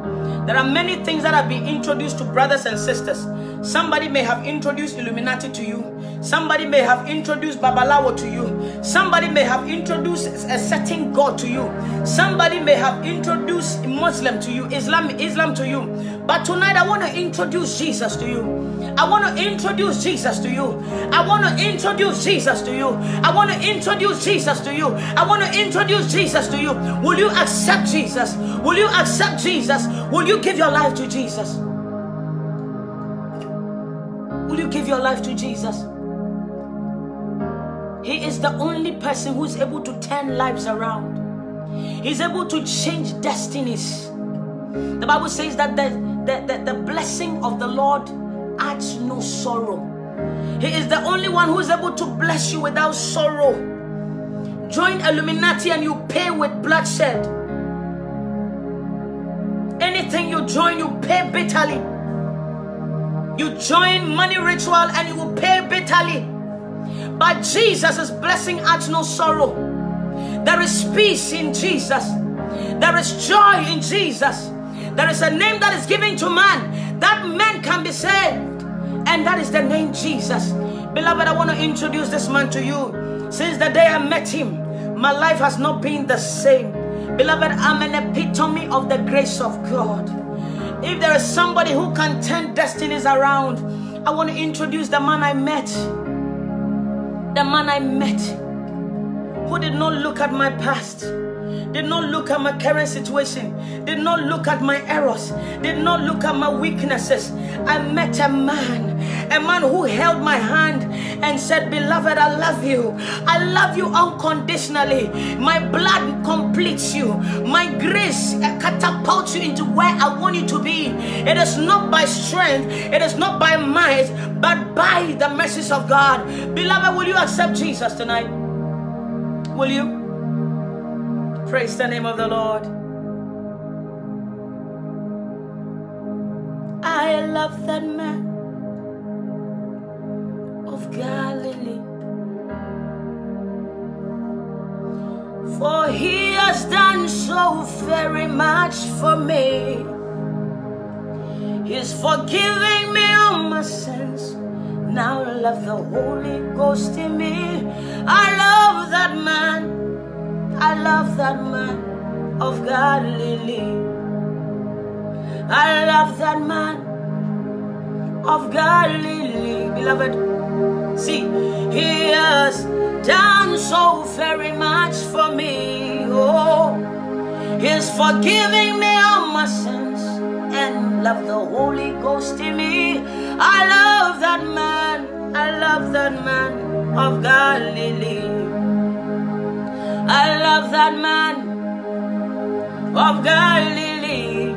There are many things that have been introduced to brothers and sisters. Somebody may have introduced Illuminati to you. Somebody may have introduced Babalawo to you. Somebody may have introduced a certain God to you. Somebody may have introduced Muslim to you, Islam to you. But tonight I want to introduce Jesus to you. I want to introduce Jesus to you. I want to introduce Jesus to you. I want to introduce Jesus to you. I want to introduce Jesus to you. Will you accept Jesus? Will you accept Jesus? Will you give your life to Jesus? Will you give your life to Jesus? He is the only person who is able to turn lives around. He's able to change destinies. The Bible says that the blessing of the Lord adds no sorrow. He is the only one who is able to bless you without sorrow. Join Illuminati and you pay with bloodshed. Anything you join, you pay bitterly. You join money ritual and you will pay bitterly. But Jesus' blessing adds no sorrow. There is peace in Jesus. There is joy in Jesus. There is a name that is given to man, that man can be saved, and that is the name Jesus. Beloved, I want to introduce this man to you. Since the day I met him, my life has not been the same. Beloved, I'm an epitome of the grace of God. If there is somebody who can turn destinies around, I want to introduce the man I met. The man I met, who did not look at my past, did not look at my current situation, did not look at my errors, did not look at my weaknesses. I met a man who held my hand and said, beloved, I love you. I love you unconditionally. My blood completes you. My grace catapults you into where I want you to be. It is not by strength, it is not by might, but by the mercies of God. Beloved, will you accept Jesus tonight? Will you? Praise the name of the Lord. I love that man of Galilee, for he has done so very much for me. He's forgiving me all my sins. Now I love the Holy Ghost in me. I love that man. I love that man of Galilee. I love that man of Galilee. Beloved, see, he has done so very much for me. Oh, he's forgiving me all my sins and love the Holy Ghost in me. I love that man. I love that man of Galilee. I love that man of Galilee,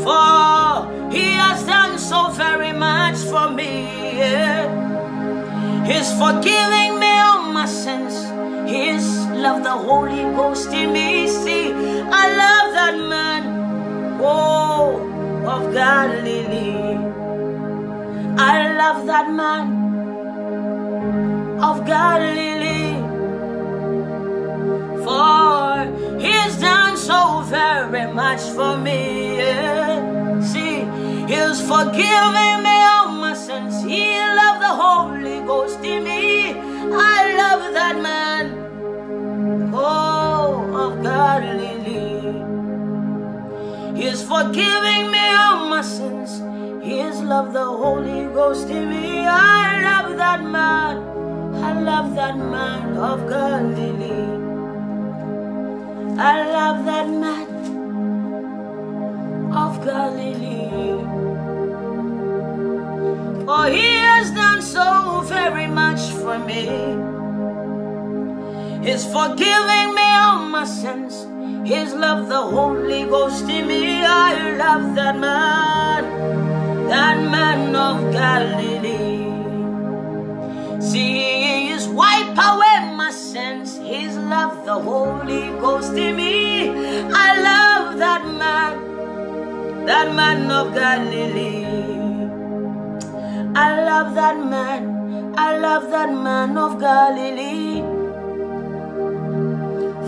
for he has done so very much for me. He's forgiving me all my sins. He's loved the Holy Ghost in me. See, I love that man, oh, of Galilee. I love that man of Galilee, for he has done so very much for me. See, he's forgiving me all my sins. He loved the Holy Ghost in me. I love that man, oh, of Galilee. He's forgiving me all my sins. He's loved the Holy Ghost in me. I love that man. I love that man of Galilee. I love that man of Galilee, for he has done so very much for me. He's forgiving me all my sins. He's loved the Holy Ghost in me. I love that man of Galilee. See, he's wiped away my sins. He's loved the Holy Ghost in me. I love that man of Galilee. love that man. I love that man of Galilee.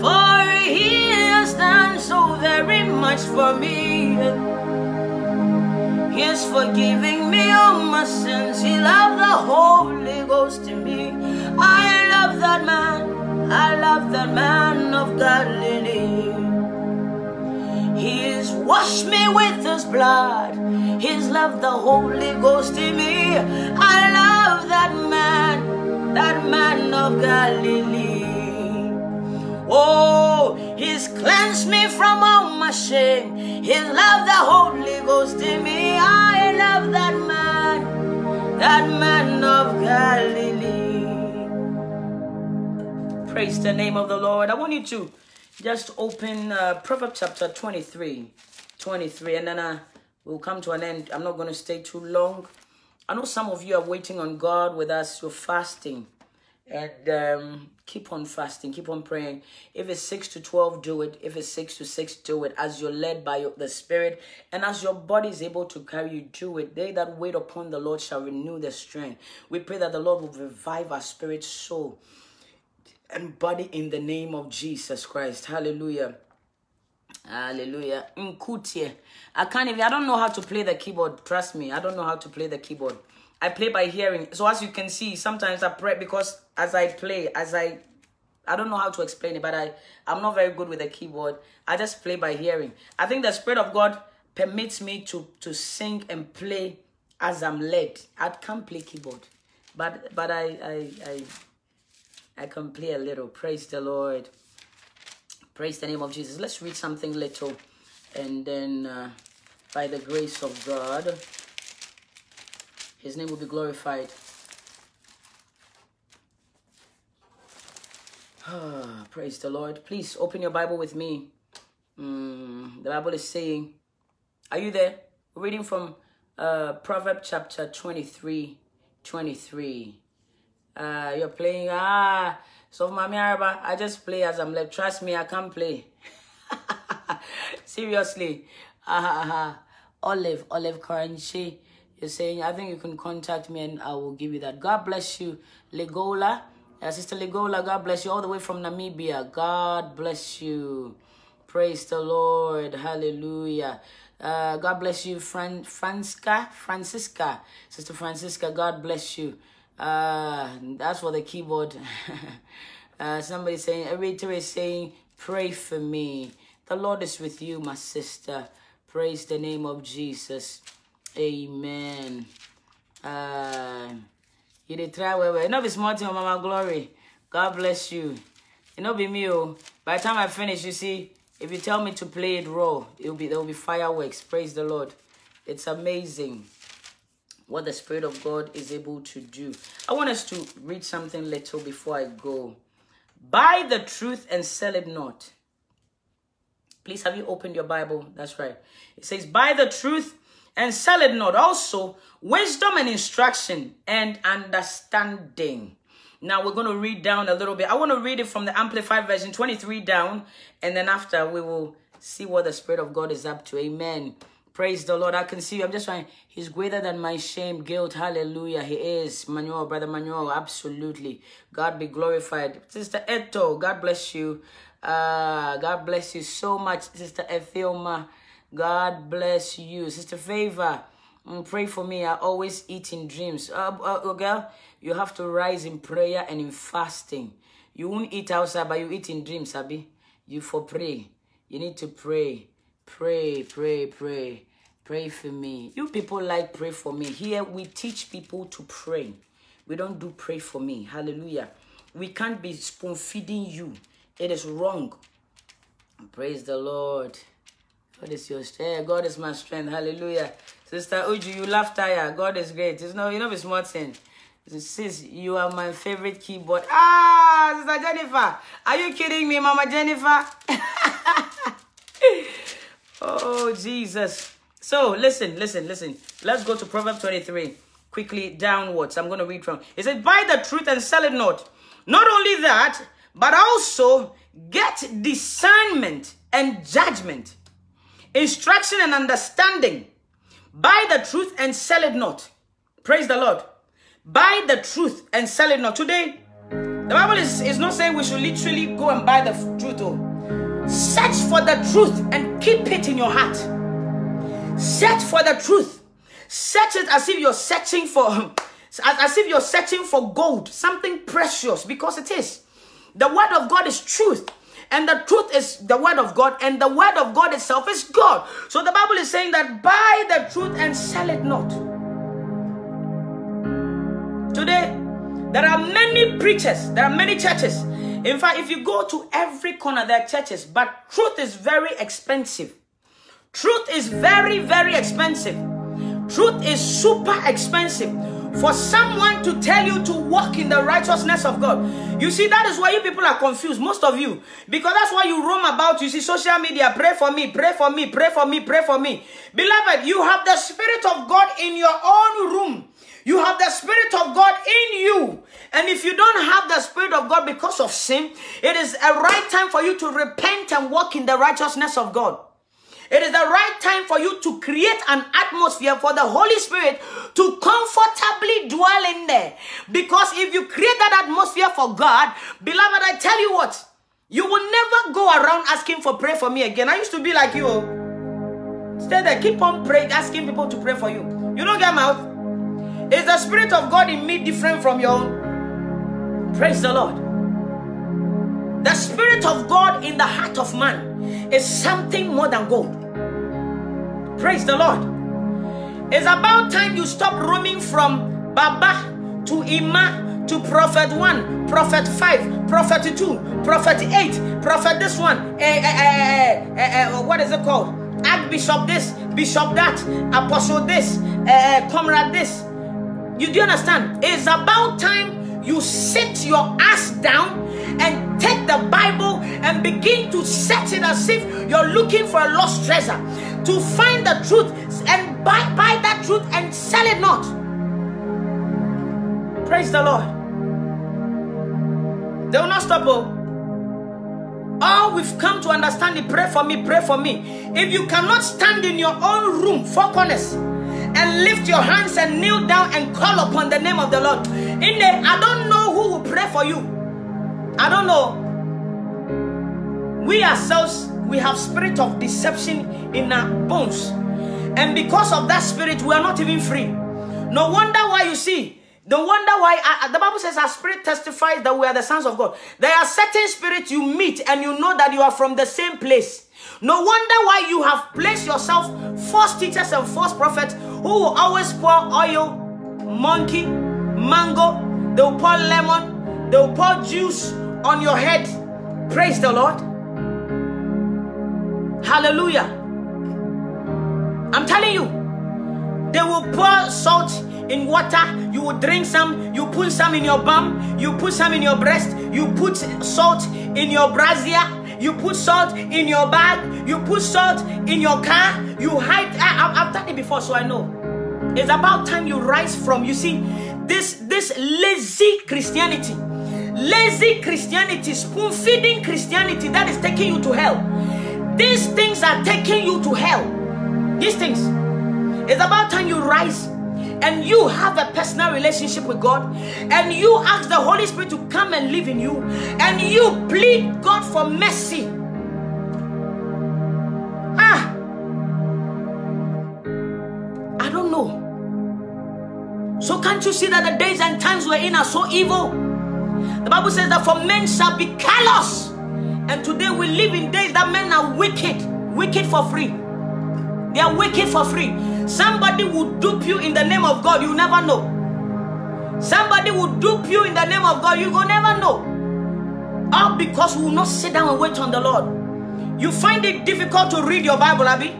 For he has done so very much for me. He's forgiving me all my sins. He loved the Holy Ghost in me. I love that man. I love that man of Galilee. He's washed me with his blood. He's loved the Holy Ghost in me. I love that man of Galilee. Oh, he's cleansed me from all my shame. He's loved the Holy Ghost in me. I love that man of Galilee. Praise the name of the Lord. I want you to just open Proverbs chapter 23, and then we'll come to an end. I'm not going to stay too long. I know some of you are waiting on God with us. You're fasting. And keep on fasting, keep on praying. If it's 6 to 12, do it. If it's 6 to 6, do it. As you're led by the Spirit, and as your body is able to carry you, do it. They that wait upon the Lord shall renew their strength. We pray that the Lord will revive our spirit, soul, and body in the name of Jesus Christ. Hallelujah. Hallelujah. I don't know how to play the keyboard. Trust me, I don't know how to play the keyboard. I play by hearing. So as you can see, sometimes I pray because as I play, I don't know how to explain it, but I'm not very good with the keyboard. I just play by hearing. I think the Spirit of God permits me to sing and play as I'm led. I can't play keyboard, but I can play a little. Praise the Lord. Praise the name of Jesus. Let's read something little, and then by the grace of God, His name will be glorified. Praise the Lord. Please open your Bible with me. The Bible is saying, are you there? We're reading from Proverbs chapter 23. You're playing. So Mami Araba, I just play as I'm left. Trust me, I can't play. Seriously. Olive Karanchi. You're saying, I think you can contact me and I will give you that. God bless you, Legola. Sister Legola, God bless you all the way from Namibia. God bless you. Praise the Lord. Hallelujah. God bless you, Francisca. Sister Francisca, God bless you. That's for the keyboard. Somebody saying, Erita is saying, pray for me. The Lord is with you, my sister. Praise the name of Jesus. Amen. You did try well. No be small thing, Mama Glory. God bless you. It not be me. Oh. By the time I finish, you see, if you tell me to play it raw, there will be fireworks. Praise the Lord. It's amazing what the Spirit of God is able to do. I want us to read something little before I go. Buy the truth and sell it not. Please, have you opened your Bible? That's right. It says, buy the truth and sell it not. Also, wisdom and instruction and understanding. Now, we're going to read down a little bit. I want to read it from the Amplified Version, 23 down. And then after, we will see what the Spirit of God is up to. Amen. Praise the Lord. I can see you. I'm just trying. He's greater than my shame, guilt. Hallelujah. He is. Manuel, Brother Manuel. Absolutely. God be glorified. Sister Eto, God bless you. God bless you so much. Sister Ethioma, God bless you. Sister Favor, pray for me. I always eat in dreams. Girl, you have to rise in prayer and in fasting. You won't eat outside, but you eat in dreams, Abi. You for pray. You need to pray. Pray for me. You people like pray for me. Here we teach people to pray. We don't do pray for me. Hallelujah. We can't be spoon feeding you. It is wrong. Praise the Lord. God is your strength. God is my strength. Hallelujah. Sister Uju, you laugh tired. God is great. It's a small thing. Sis, you are my favorite keyboard. Sister Jennifer. Are you kidding me, Mama Jennifer? Oh, Jesus. So, listen. Let's go to Proverbs 23. Quickly downwards. I'm going to read from. It says, buy the truth and sell it not. Not only that, but also get discernment and judgment, instruction and understanding. Buy the truth and sell it not. Praise the Lord. Buy the truth and sell it not. Today, the Bible is not saying we should literally go and buy the truth. Oh. Search for the truth and keep it in your heart. Search for the truth. Search it as if you're searching for, as if you're searching for gold, something precious, because it is. The word of God is truth. And the truth is the word of God, and the word of God itself is God. So the Bible is saying that buy the truth and sell it not. Today, there are many preachers, there are many churches. In fact, if you go to every corner, there are churches, but truth is very expensive. Truth is very, very expensive. Truth is super expensive. For someone to tell you to walk in the righteousness of God. You see, that is why you people are confused, most of you. Because that's why you roam about, you see, social media, pray for me, pray for me, pray for me, pray for me. Beloved, you have the Spirit of God in your own room. You have the Spirit of God in you. And if you don't have the Spirit of God because of sin, it is a right time for you to repent and walk in the righteousness of God. It is the right time for you to create an atmosphere for the Holy Spirit to comfortably dwell in there. Because if you create that atmosphere for God, beloved, I tell you what, you will never go around asking for prayer for me again. I used to be like you. Stay there, keep on praying, asking people to pray for you. You don't get mouth. Is the Spirit of God in me different from your own? Praise the Lord. The Spirit of God in the heart of man is something more than gold. Praise the Lord. It's about time you stop roaming from Baba to Ima to Prophet 1, Prophet 5, Prophet 2, Prophet 8, Prophet this one, what is it called? Archbishop this, Bishop that, Apostle this, Comrade this. You do understand? It's about time you sit your ass down and take the Bible and begin to search it as if you're looking for a lost treasure. To find the truth and buy that truth and sell it not. Praise the Lord. They will not stop. Oh, we've come to understand it. Pray for me, pray for me. If you cannot stand in your own room, 4 corners, and lift your hands and kneel down and call upon the name of the Lord, I don't know who will pray for you. I don't know. We ourselves, we have spirit of deception in our bones. And because of that spirit, we are not even free. No wonder why you see. No wonder why the Bible says our spirit testifies that we are the sons of God. There are certain spirits you meet and you know that you are from the same place. No wonder why you have placed yourself false teachers and false prophets who will always pour oil, monkey, mango, they will pour lemon, they will pour juice on your head. Praise the Lord. Hallelujah. I'm telling you, they will pour salt in water. You will drink some, you put some in your bum, you put some in your breast, you put salt in your brassiere, you put salt in your bag, you put salt in your car, you hide. I've done it before, so I know. It's about time you rise from, you see, this lazy Christianity, spoon-feeding Christianity that is taking you to hell. These things are taking you to hell. These things. It's about time you rise and you have a personal relationship with God, and you ask the Holy Spirit to come and live in you, and you plead God for mercy. I don't know. So can't you see that the days and times we're in are so evil? The Bible says that for men shall be callous, and today we live in days that men are wicked for free. They are wicked for free. Somebody will dupe you in the name of God, you never know. Somebody will dupe you in the name of God, you will never know. All because we will not sit down and wait on the Lord. You find it difficult to read your Bible, Abby,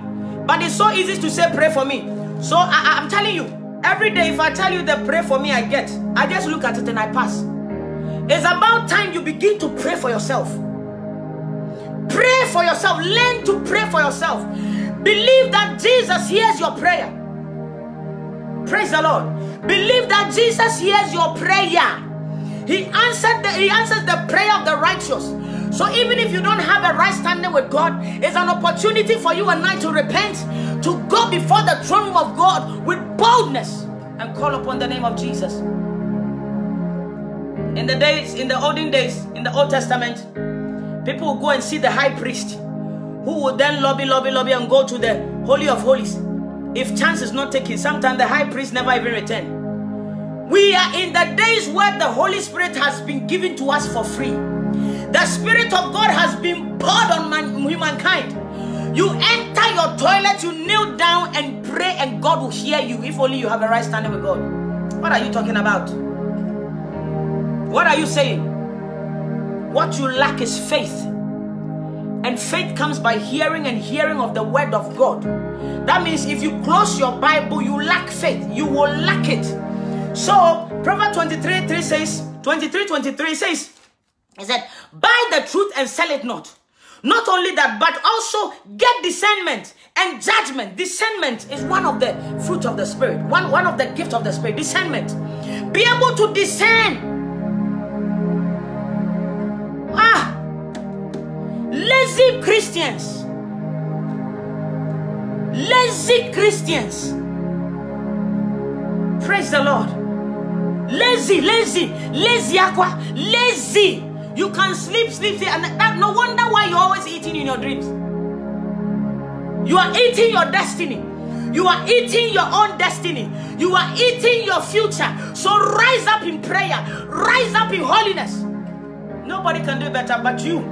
but it's so easy to say pray for me. So I'm telling you, every day if I tell you that pray for me, I just look at it and I pass. It's about time you begin to pray for yourself. Pray for yourself. Learn to pray for yourself. Believe that Jesus hears your prayer. Praise the Lord. Believe that Jesus hears your prayer. He answers the prayer of the righteous. So even if you don't have a right standing with God, it's an opportunity for you and I to repent, to go before the throne room of God with boldness and call upon the name of Jesus. In the olden days, in the Old Testament, people would go and see the high priest, who would then lobby and go to the Holy of Holies. If chance is not taken, sometimes the high priest never even returned. We are in the days where the Holy Spirit has been given to us for free. The Spirit of God has been poured on humankind. You enter your toilet, you kneel down and pray, and God will hear you if only you have a right standing with God. What are you talking about? What are you saying? What you lack is faith. And faith comes by hearing, and hearing of the word of God. That means if you close your Bible, you lack faith. You will lack it. So Proverbs 23:23 says, he said, buy the truth and sell it not. Not only that, but also get discernment and judgment. Discernment is one of the fruit of the Spirit. One of the gifts of the Spirit. Discernment. Be able to discern. Lazy Christians. Lazy Christians. Praise the Lord. Lazy. You can sleep, and that, no wonder why you're always eating in your dreams. You are eating your destiny. You are eating your own destiny. You are eating your future. So rise up in prayer. Rise up in holiness. Nobody can do better but you.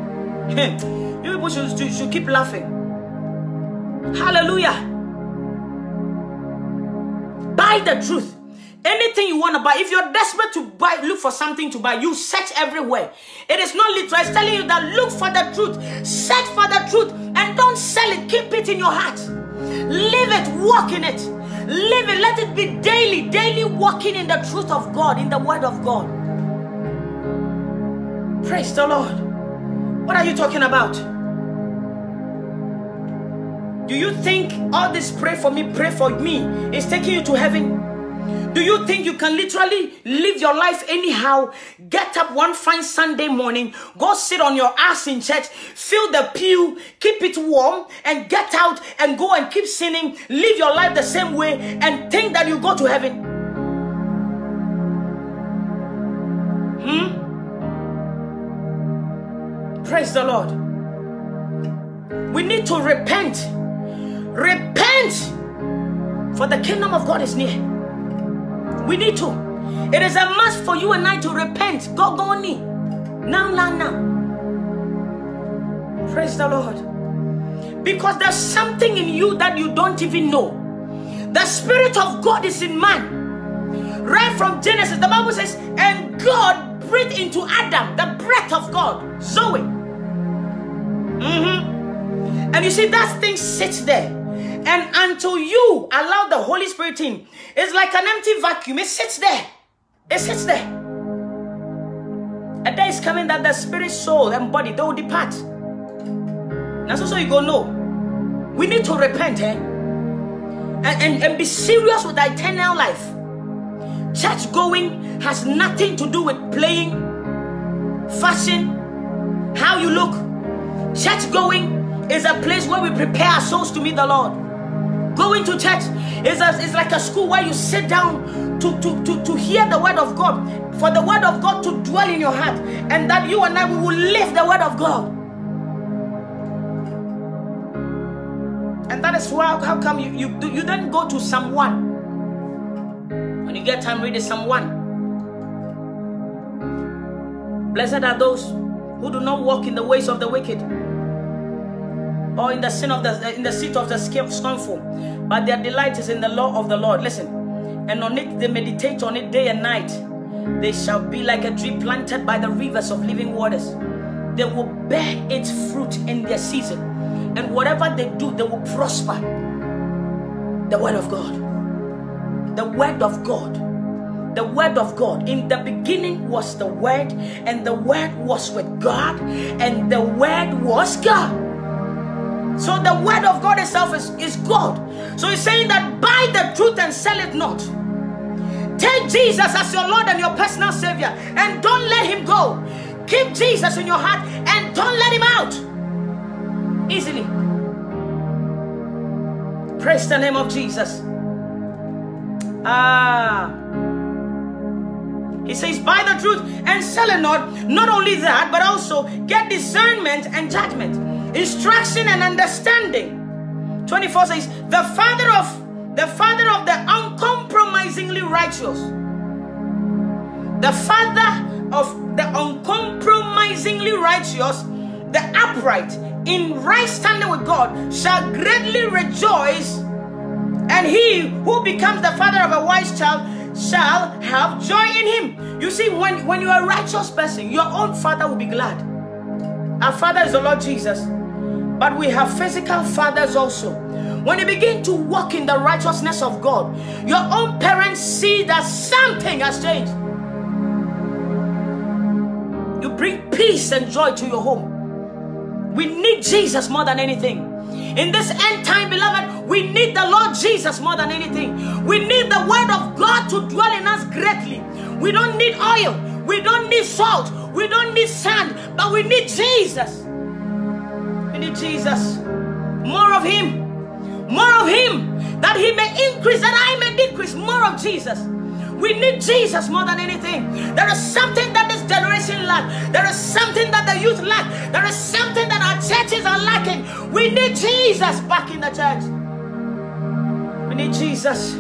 You people should keep laughing. Hallelujah. Buy the truth. Anything you want to buy, if you're desperate to buy, look for something to buy, you search everywhere. It is not literal. It's telling you that look for the truth. Search for the truth and don't sell it. Keep it in your heart. Live it. Walk in it. Live it. Let it be daily walking in the truth of God, in the word of God. Praise the Lord. What are you talking about? Do you think all this pray for me is taking you to heaven? Do you think you can literally live your life anyhow? Get up one fine Sunday morning, go sit on your ass in church, fill the pew, keep it warm, and get out and go and keep sinning, live your life the same way, and think that you go to heaven? Praise the Lord. We need to repent. Repent, for the kingdom of God is near. We need to. It is a must for you and I to repent. Go now. Praise the Lord. Because there's something in you that you don't even know. The Spirit of God is in man. Right from Genesis, the Bible says, and God breathed into Adam the breath of God, Zoe. And you see, that thing sits there. And until you allow the Holy Spirit in, it's like an empty vacuum. It sits there. It sits there. A day is coming that the spirit, soul, and body, they will depart. That's also you go, no. We need to repent, and be serious with the eternal life. Church going has nothing to do with playing, fashion, how you look. Church going is a place where we prepare our souls to meet the Lord. Going to church is like a school where you sit down to hear the word of God, for the word of God to dwell in your heart, and that you and I, we will live the word of God. And that is why, how come you then go to Psalm 1? When you get time, read the Psalm 1. Blessed are those who do not walk in the ways of the wicked, or in the seat of the scornful, but their delight is in the law of the Lord. Listen, and on it they meditate on it day and night. They shall be like a tree planted by the rivers of living waters. They will bear its fruit in their season, and whatever they do, they will prosper. The word of God. The word of God. The word of God. In the beginning was the word, and the word was with God, and the word was God. So the word of God itself is God. So he's saying that buy the truth and sell it not. Take Jesus as your Lord and your personal Savior, and don't let him go. Keep Jesus in your heart and don't let him out easily. Praise the name of Jesus. It says, buy the truth and sell it not. Not only that, but also get discernment and judgment, instruction and understanding. 24 says, the father of the uncompromisingly righteous. The father of the uncompromisingly righteous, the upright, in right standing with God, shall greatly rejoice, and he who becomes the father of a wise child shall have joy in him. You see, when you're a righteous person, your own father will be glad. Our father is the Lord Jesus, but we have physical fathers also. When you begin to walk in the righteousness of God, your own parents see that something has changed. You bring peace and joy to your home. We need Jesus more than anything. In this end time, beloved, we need the Lord Jesus more than anything. We need the word of God to dwell in us greatly. We don't need oil. We don't need salt. We don't need sand. But we need Jesus. We need Jesus. More of him. More of him. That he may increase, that I may decrease. More of Jesus. We need Jesus more than anything. There is something that this generation lacks. There is something that the youth lack. There is something that our churches are lacking. We need Jesus back in the church. We need Jesus.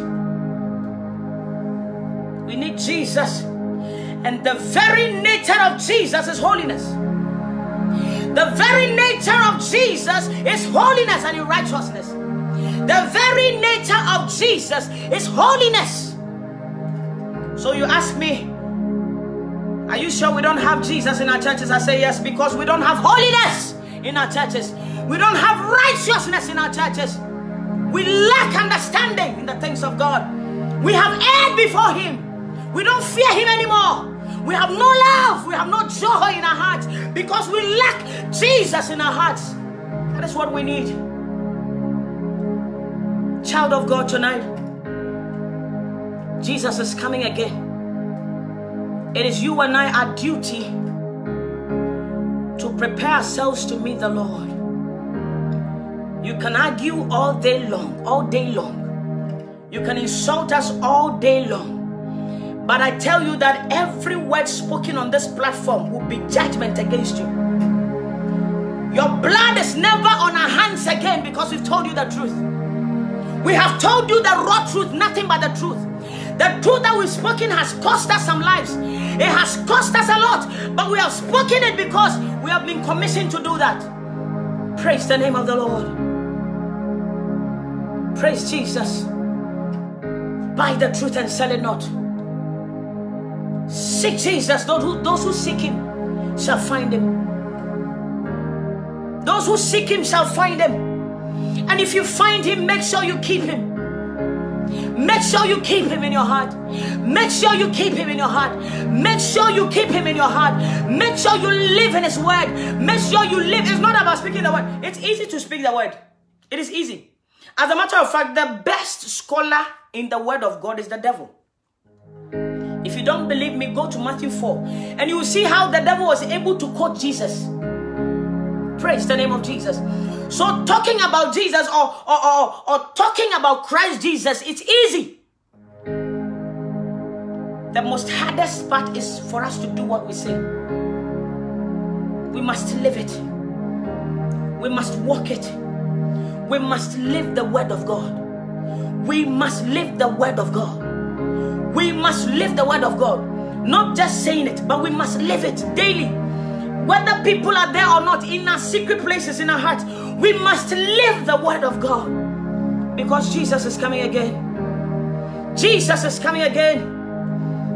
We need Jesus. And the very nature of Jesus is holiness. The very nature of Jesus is holiness and righteousness. The very nature of Jesus is holiness. So you ask me, are you sure we don't have Jesus in our churches? I say yes, because we don't have holiness in our churches. We don't have righteousness in our churches. We lack understanding in the things of God. We have erred before him. We don't fear him anymore. We have no love. We have no joy in our hearts because we lack Jesus in our hearts. That is what we need. Child of God, tonight, Jesus is coming again. It is you and I, our duty to prepare ourselves to meet the Lord. You can argue all day long, all day long. You can insult us all day long. But I tell you that every word spoken on this platform will be judgment against you. Your blood is never on our hands again because we've told you the truth. We have told you the raw truth, nothing but the truth. The truth that we've spoken has cost us some lives. It has cost us a lot, but we have spoken it because we have been commissioned to do that. Praise the name of the Lord. Praise Jesus. Buy the truth and sell it not. Seek Jesus. Those who seek him shall find him. Those who seek him shall find him. And if you find him, make sure you keep him. Make sure you keep him in your heart. Make sure you keep him in your heart. Make sure you keep him in your heart. Make sure you live in his word. Make sure you live. It's not about speaking the word. It's easy to speak the word. It is easy. As a matter of fact, the best scholar in the word of God is the devil. If you don't believe me, go to Matthew 4 and you will see how the devil was able to quote Jesus. Praise the name of Jesus. So talking about Jesus or talking about Christ Jesus, it's easy. The most hardest part is for us to do what we say. We must live it. We must walk it. We must live the word of God. We must live the word of God. We must live the word of God. Not just saying it, but we must live it daily. Whether people are there or not, in our secret places in our hearts, we must live the word of God. Because Jesus is coming again. Jesus is coming again.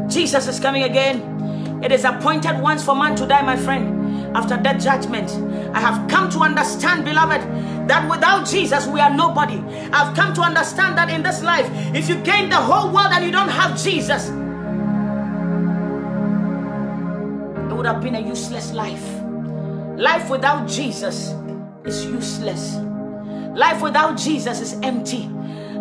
Jesus is coming again. It is appointed once for man to die, my friend. After that judgment, I have come to understand, beloved, that without Jesus, we are nobody. I've come to understand that in this life, if you gain the whole world and you don't have Jesus, it would have been a useless life. Life without Jesus is useless. Life without Jesus is empty.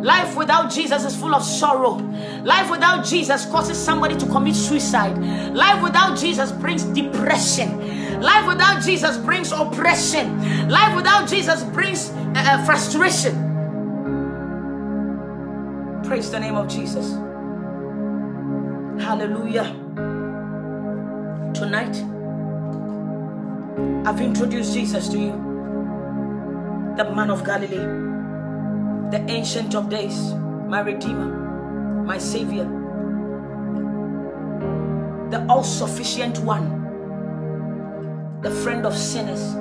Life without Jesus is full of sorrow. Life without Jesus causes somebody to commit suicide. Life without Jesus brings depression. Life without Jesus brings oppression. Life without Jesus brings frustration. Praise the name of Jesus. Hallelujah. Tonight, I've introduced Jesus to you, the man of Galilee, the Ancient of Days, my Redeemer, my Savior, the all-sufficient one, the friend of sinners.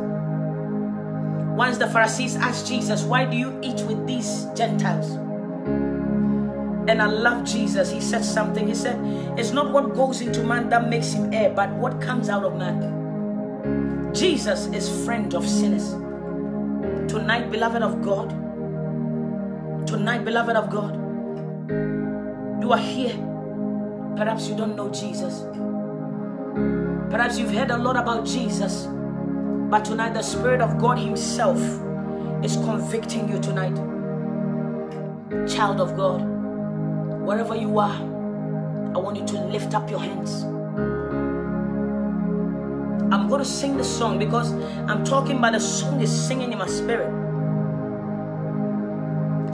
Once the Pharisees asked Jesus, why do you eat with these Gentiles? And I love Jesus. He said something. He said, it's not what goes into man that makes him heir, but what comes out of man. Jesus is friend of sinners. Tonight, beloved of God, you are here. Perhaps you don't know Jesus. Perhaps you've heard a lot about Jesus, but tonight the Spirit of God himself is convicting you tonight. Child of God, wherever you are, I want you to lift up your hands. I'm going to sing the song because I'm talking, but the song is singing in my spirit.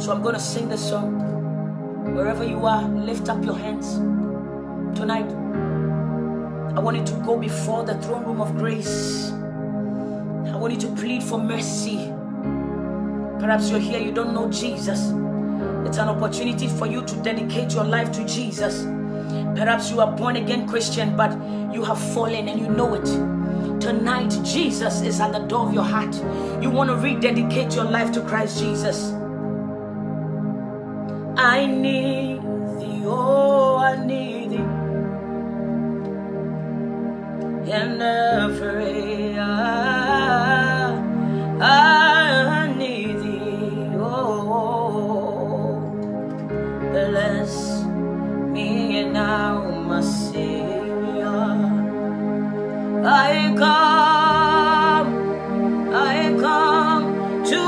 So I'm going to sing the song. Wherever you are, lift up your hands. Tonight, I want you to go before the throne room of grace. I want you to plead for mercy. Perhaps you're here, you don't know Jesus. It's an opportunity for you to dedicate your life to Jesus. Perhaps you are born again Christian, but you have fallen and you know it. Tonight, Jesus is at the door of your heart. You want to rededicate your life to Christ Jesus. I need thee, oh, I need thee. In every hour, I need thee, oh, bless me now, my Savior. I come to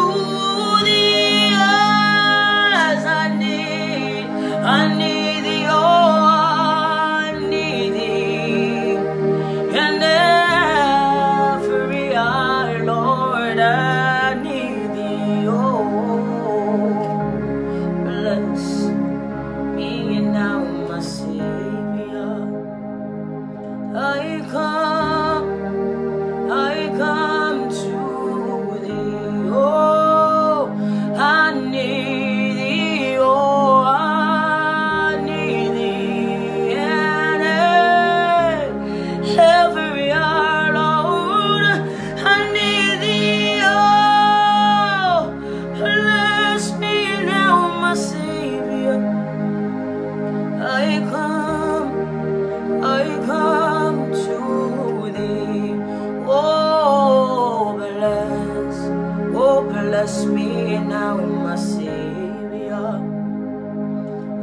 thee as I need thee, oh, I need thee. And every hour, Lord, I need thee, oh, bless me now, my Savior. I come to thee, oh, I need thee, oh, I need thee, and every hour, Lord, I need thee, oh, bless me now, my Savior. I come to thee, oh, bless me now, my Savior.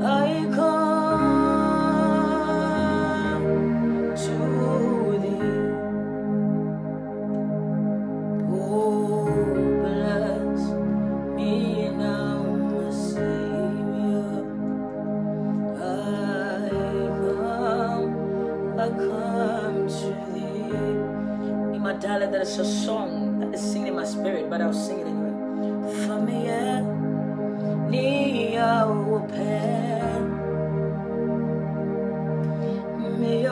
I come to thee, oh, bless me now, my Savior. I come to thee. In my dialect, there is a song that is singing in my spirit, but I'll sing it anyway. Familiar, near open, me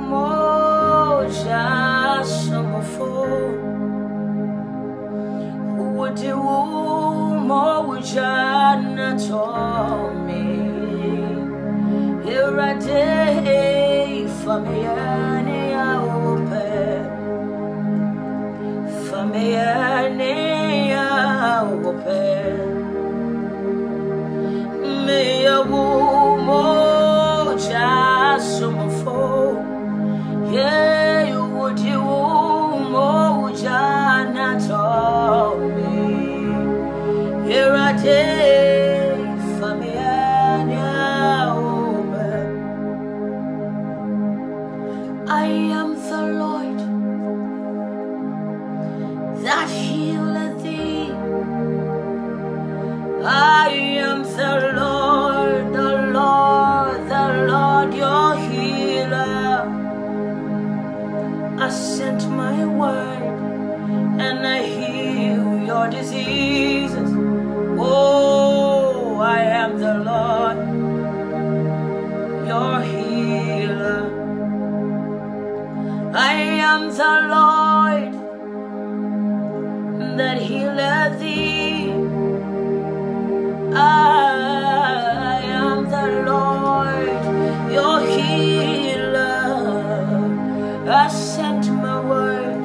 moja Saforo, would you moja na to me? Here a day, familiar, near open, familiar, near open. Me a moja Saforo, yeah, you would you moja na to me. Here a day, familiar, near open. I am the Lord that healeth thee. I am the Lord, your healer. I sent my word and I heal your diseases. Oh, I am the Lord, your healer. I am the Lord that healeth thee. I am the Lord, your healer. I sent my word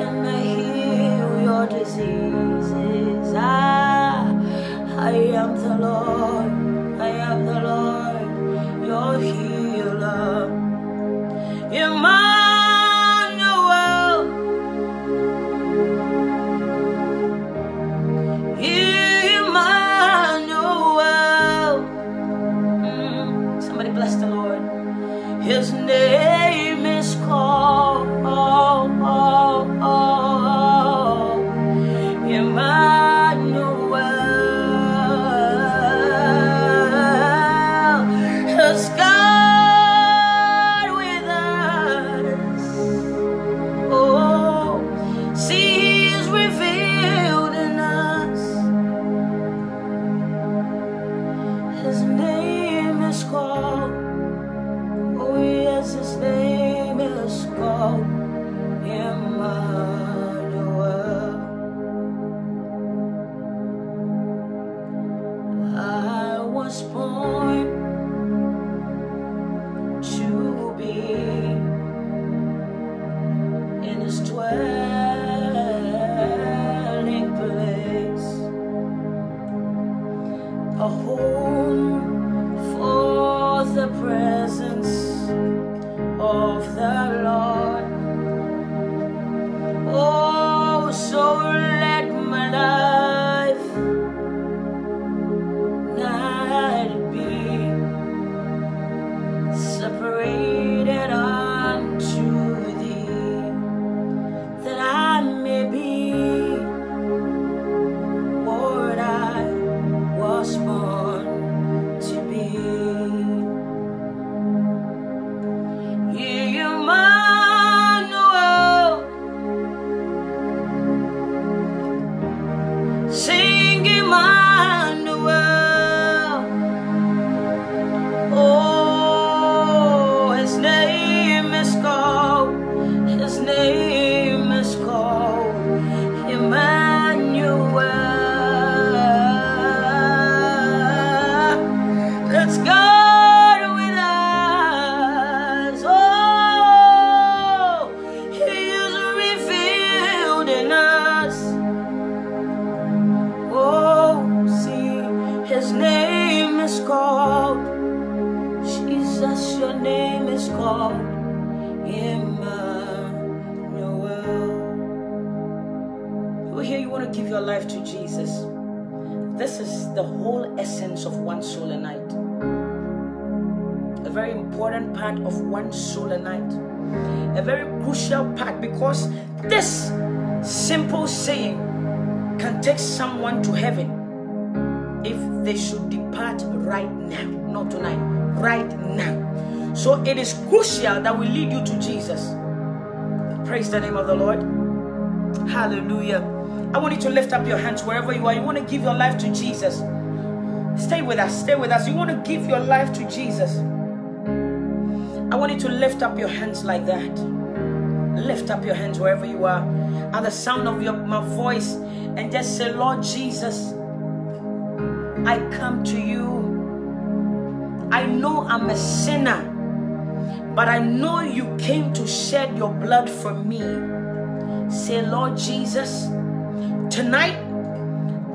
and I heal your diseases. I am the Lord, I am the Lord, your healer. Emmanuel, Emmanuel. Somebody bless the Lord. His name is called Emmanuel. His God with us. Oh, see, He is revealed in us. His name is called. Oh yes, His name is called Emmanuel. I was born to be in His dwelling place, a home for the presence of the Lord. Oh, so let my life not be separated unto Thee, that I may be what I was born to be. Emmanuel, sing Emmanuel. Oh, His name is called, His name is called Emmanuel. Let's go. His name is called Jesus, your name is called Emmanuel. Over here, you want to give your life to Jesus. This is the whole essence of One Soul a Night. A very important part of One Soul a Night. A very crucial part, because this simple saying can take someone to heaven if they should depart right now, not tonight, right now. So it is crucial that we lead you to Jesus. Praise the name of the Lord. Hallelujah. I want you to lift up your hands wherever you are. You want to give your life to Jesus. Stay with us, stay with us. You want to give your life to Jesus. I want you to lift up your hands like that. Lift up your hands wherever you are, at the sound of my voice, and just say, Lord Jesus, I come to you. I know I'm a sinner, but I know you came to shed your blood for me. Say, Lord Jesus, tonight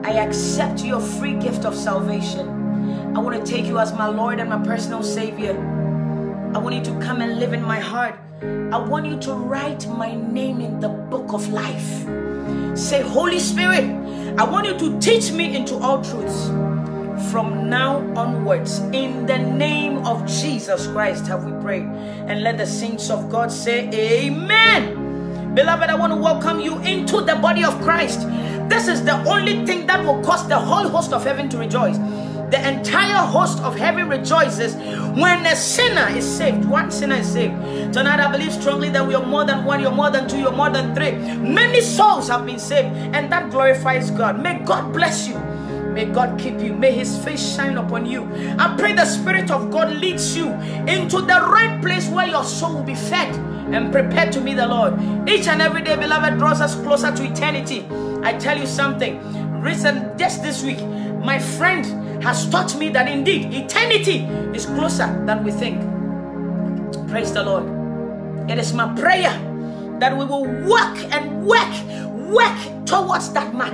I accept your free gift of salvation. I want to take you as my Lord and my personal Savior. I want you to come and live in my heart. I want you to write my name in the book of life. Say, Holy Spirit, I want you to teach me into all truths. From now onwards, in the name of Jesus Christ have we prayed. And let the saints of God say amen. Beloved, I want to welcome you into the body of Christ. This is the only thing that will cause the whole host of heaven to rejoice. The entire host of heaven rejoices when a sinner is saved. One sinner is saved. Tonight I believe strongly that we are more than one, you're more than two, you're more than three. Many souls have been saved, and that glorifies God. May God bless you. May God keep you. May His face shine upon you. I pray the Spirit of God leads you into the right place where your soul will be fed and prepare to meet the Lord. Each and every day, beloved, draws us closer to eternity. I tell you something. Just this week, my friend has taught me that indeed eternity is closer than we think. Praise the Lord. It is my prayer that we will work and work towards that mark.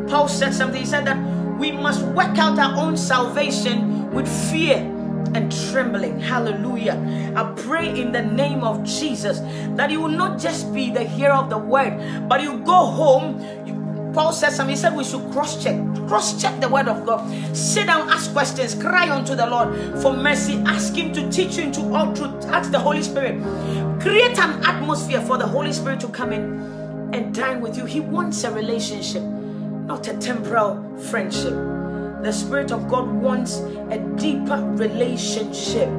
Paul said something. He said that we must work out our own salvation with fear and trembling. Hallelujah. I pray in the name of Jesus that you will not just be the hearer of the word, but you go home. Paul said something. He said we should cross-check the word of God. Sit down, ask questions, cry unto the Lord for mercy. Ask him to teach you into all truth. Ask the Holy Spirit. Create an atmosphere for the Holy Spirit to come in and dine with you. He wants a relationship, not a temporal friendship. The Spirit of God wants a deeper relationship.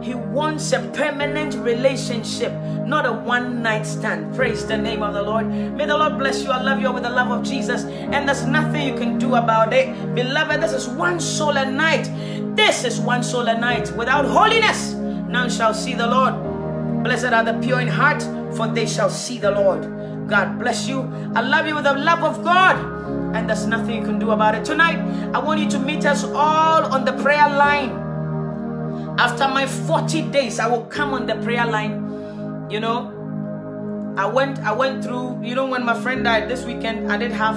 He wants a permanent relationship, not a one-night stand. Praise the name of the Lord. May the Lord bless you. I love you with the love of Jesus, and there's nothing you can do about it. Beloved, this is one soul a night. This is one soul a night. Without holiness, none shall see the Lord. Blessed are the pure in heart, for they shall see the Lord. God bless you. I love you with the love of God, and there's nothing you can do about it. Tonight, I want you to meet us all on the prayer line. After my 40 days, I will come on the prayer line. You know, I went through, you know, when my friend died this weekend, I did half.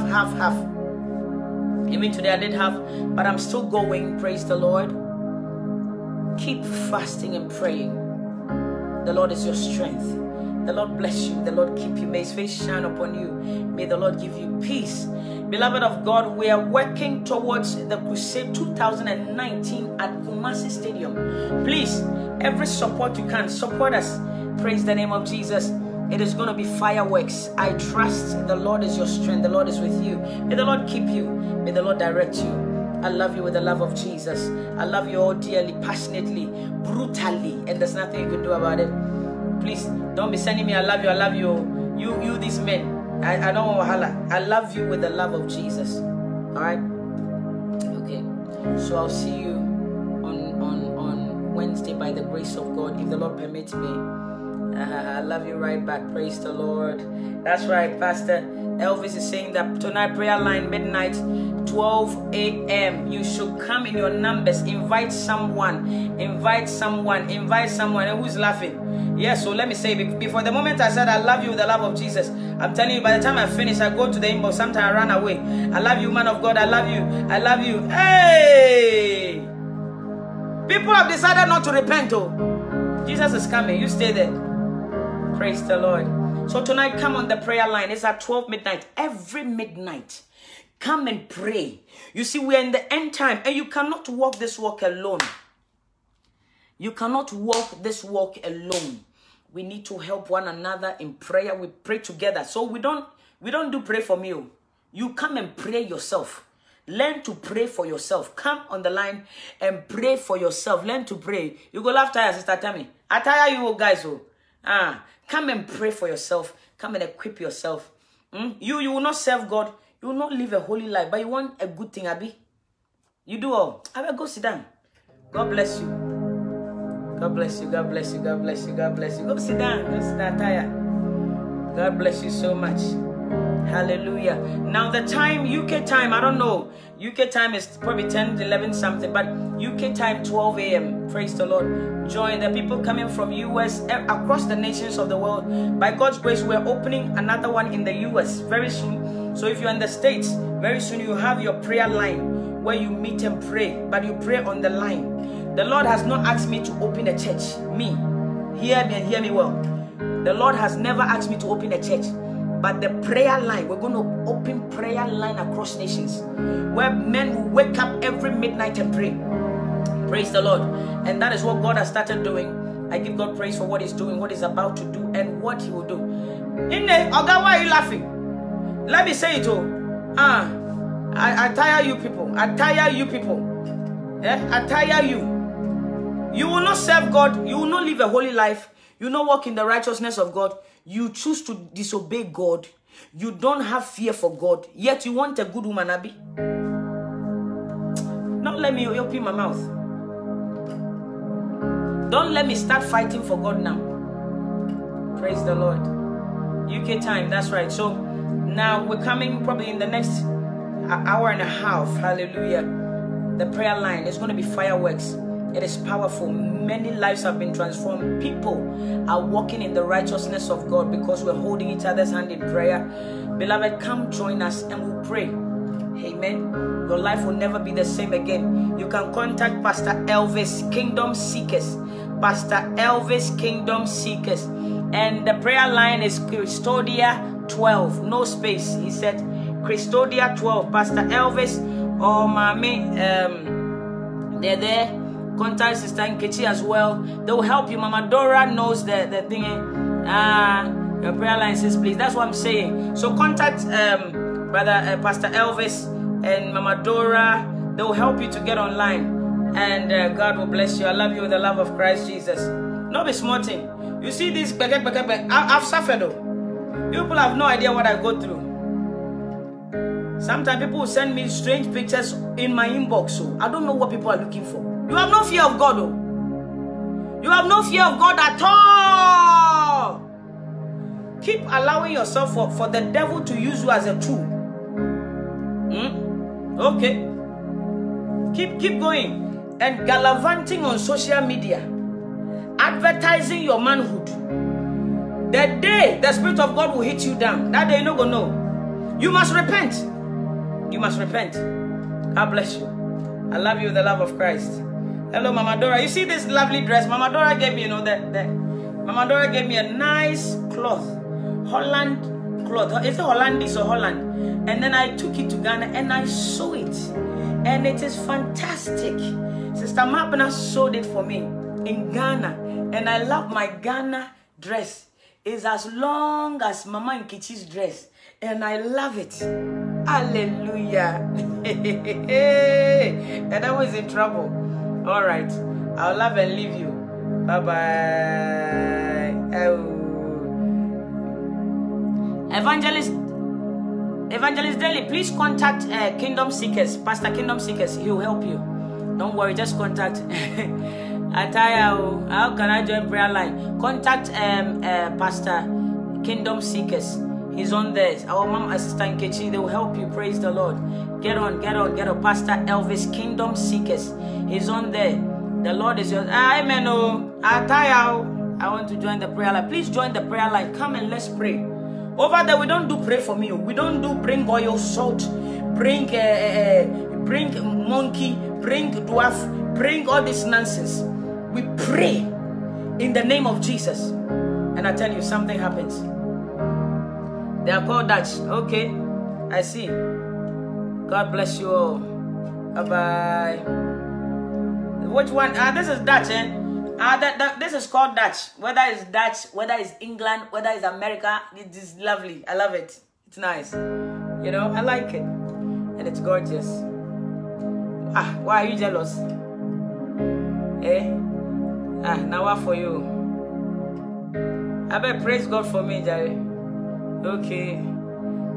Even today I did half, but I'm still going. Praise the Lord. Keep fasting and praying. The Lord is your strength. The Lord bless you. The Lord keep you. May his face shine upon you. May the Lord give you peace. Beloved of God, we are working towards the Crusade 2019 at Kumasi Stadium. Please, every support you can, support us. Praise the name of Jesus. It is going to be fireworks. I trust the Lord is your strength. The Lord is with you. May the Lord keep you. May the Lord direct you. I love you with the love of Jesus. I love you all dearly, passionately, brutally, and there's nothing you can do about it. Please don't be sending me I love you. You these men. I don't want wahala. I love you with the love of Jesus. Alright? Okay. So I'll see you on Wednesday by the grace of God, if the Lord permits me. I love you right back. Praise the Lord. That's right, Pastor Elvis is saying that tonight prayer line midnight 12 a.m. You should come in your numbers. Invite someone. And who's laughing? Yes, so let me say, before the moment I said I love you with the love of Jesus, I'm telling you, by the time I finish, I go to the inbox. Sometimes I run away. I love you, man of God. I love you. I love you. Hey! People have decided not to repent. Oh, Jesus is coming. You stay there. Praise the Lord. So tonight, come on the prayer line. It's at 12 midnight. Every midnight. Come and pray. You see, we're in the end time, and you cannot walk this walk alone. You cannot walk this walk alone. We need to help one another in prayer. We pray together. So we don't do pray for me. You come and pray yourself. Learn to pray for yourself. Come on the line and pray for yourself. Learn to pray. You go laugh tire, Sister Tammy. I tire you guys. Come and pray for yourself. Come and equip yourself. You will not serve God. You will not live a holy life. But you want a good thing, Abi. You do all. I will go sit down. God bless you. God bless you. God bless you. God bless you. God bless you. Go sit down. Go sit down, tire. God bless you so much. Hallelujah. Now the time, UK time, I don't know. UK time is probably 10, 11 something, but UK time 12 a.m. Praise the Lord. Join the people coming from US, across the nations of the world. By God's grace, we're opening another one in the US very soon. So if you're in the States, very soon you have your prayer line where you meet and pray, but you pray on the line. The Lord has not asked me to open a church. Me. Hear me and hear me well. The Lord has never asked me to open a church. But the prayer line, we're going to open prayer line across nations, where men will wake up every midnight and pray. Praise the Lord. And that is what God has started doing. I give God praise for what he's doing, what he's about to do, and what he will do. Oga, why are you laughing? Let me say it all. I tire you people. I tire you people. I tire you. You will not serve God. You will not live a holy life. You will not walk in the righteousness of God. You choose to disobey God. You don't have fear for God. Yet you want a good woman, Abi. Not let me open my mouth. Don't let me start fighting for God now. Praise the Lord. UK time, that's right. So now we're coming probably in the next hour and a half. Hallelujah. The prayer line is going to be fireworks. It is powerful. Many lives have been transformed. People are walking in the righteousness of God because we're holding each other's hand in prayer. Beloved, come join us and we'll pray. Amen. Your life will never be the same again. You can contact Pastor Elvis, Kingdom Seekers. Pastor Elvis, Kingdom Seekers. And the prayer line is Custodia 12. No space. He said Custodia 12. Pastor Elvis or Mami, they're there. Contact Sister Nkechi as well. They will help you. Mama Dora knows the thing. Your prayer line says please. That's what I'm saying. So contact Brother Pastor Elvis and Mama Dora. They will help you to get online. And God will bless you. I love you with the love of Christ Jesus. No be smarting. You see this, I've suffered though. People have no idea what I go through. Sometimes people will send me strange pictures in my inbox. So I don't know what people are looking for. You have no fear of God though. You have no fear of God at all. Keep allowing yourself for the devil to use you as a tool. Okay. Keep going. And gallivanting on social media. Advertising your manhood. The day the Spirit of God will hit you down, that day you're not going to know. You must repent. You must repent. God bless you. I love you with the love of Christ. Hello, Mama Dora. You see this lovely dress? Mama Dora gave me, Mama Dora gave me a nice cloth. Holland cloth. Is it Hollandese or Holland? And then I took it to Ghana and I sew it. And it is fantastic. Sister Mapana sewed it for me in Ghana. And I love my Ghana dress. It's as long as Mama Nkechi's dress. And I love it. Hallelujah. And I was in trouble. All right. I'll love and leave you. Bye-bye. Oh. Evangelist Daily, please contact Kingdom Seekers. Pastor Kingdom Seekers. He will help you. Don't worry. Just contact. Ataya, how can I join prayer line? Contact Pastor Kingdom Seekers. He's on there. Our mom assistant Nkechi, they will help you. Praise the Lord. Get on. Pastor Elvis, Kingdom Seekers. He's on there. The Lord is yours. Amen. Ataya, I want to join the prayer line. Please join the prayer line. Come and let's pray. Over there, we don't do pray for me. We don't do bring oil, salt, bring monkey, bring dwarf, bring all this nonsense. We pray in the name of Jesus. And I tell you, something happens. They are called Dutch. Okay, I see. God bless you all. Bye-bye. Which one? This is Dutch, eh? This is called Dutch. Whether it's Dutch, whether it's England, whether it's America, it is lovely. I love it. It's nice. You know, I like it. And it's gorgeous. Why are you jealous? Now what for you? I bet praise God for me, Jerry. Okay.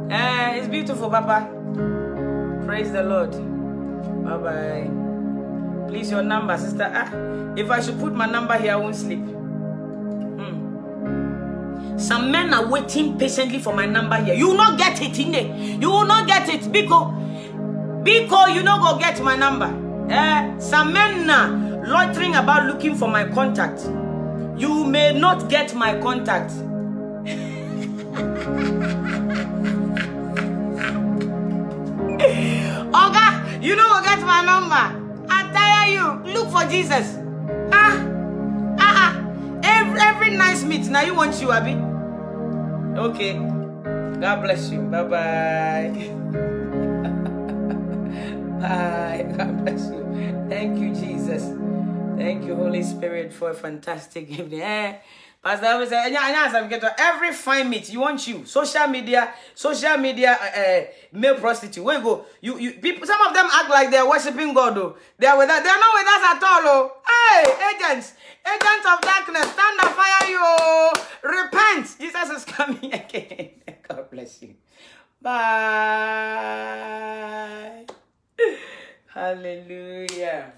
It's beautiful, Papa. Praise the Lord. Bye-bye. Please, your number, sister. If I should put my number here, I won't sleep. Some men are waiting patiently for my number here. You will not get it, Ine. You will not get it. Biko, you not go get my number. Some men are loitering about looking for my contact. You may not get my contact. Oga, you know go get my number. I tell you, look for Jesus. Every nice meet. Now you want you, Abby. Okay. God bless you. Bye-bye. Bye. God bless you. Thank you, Jesus. Thank you, Holy Spirit, for a fantastic evening. Pastor Elvis said, every fine meet, you want you. Social media, male prostitute. Where you go? You people, some of them act like they're worshiping God, though. They're not with us at all, oh. Hey, agents of darkness, stand up, fire you. Repent. Jesus is coming again. God bless you. Bye. Hallelujah.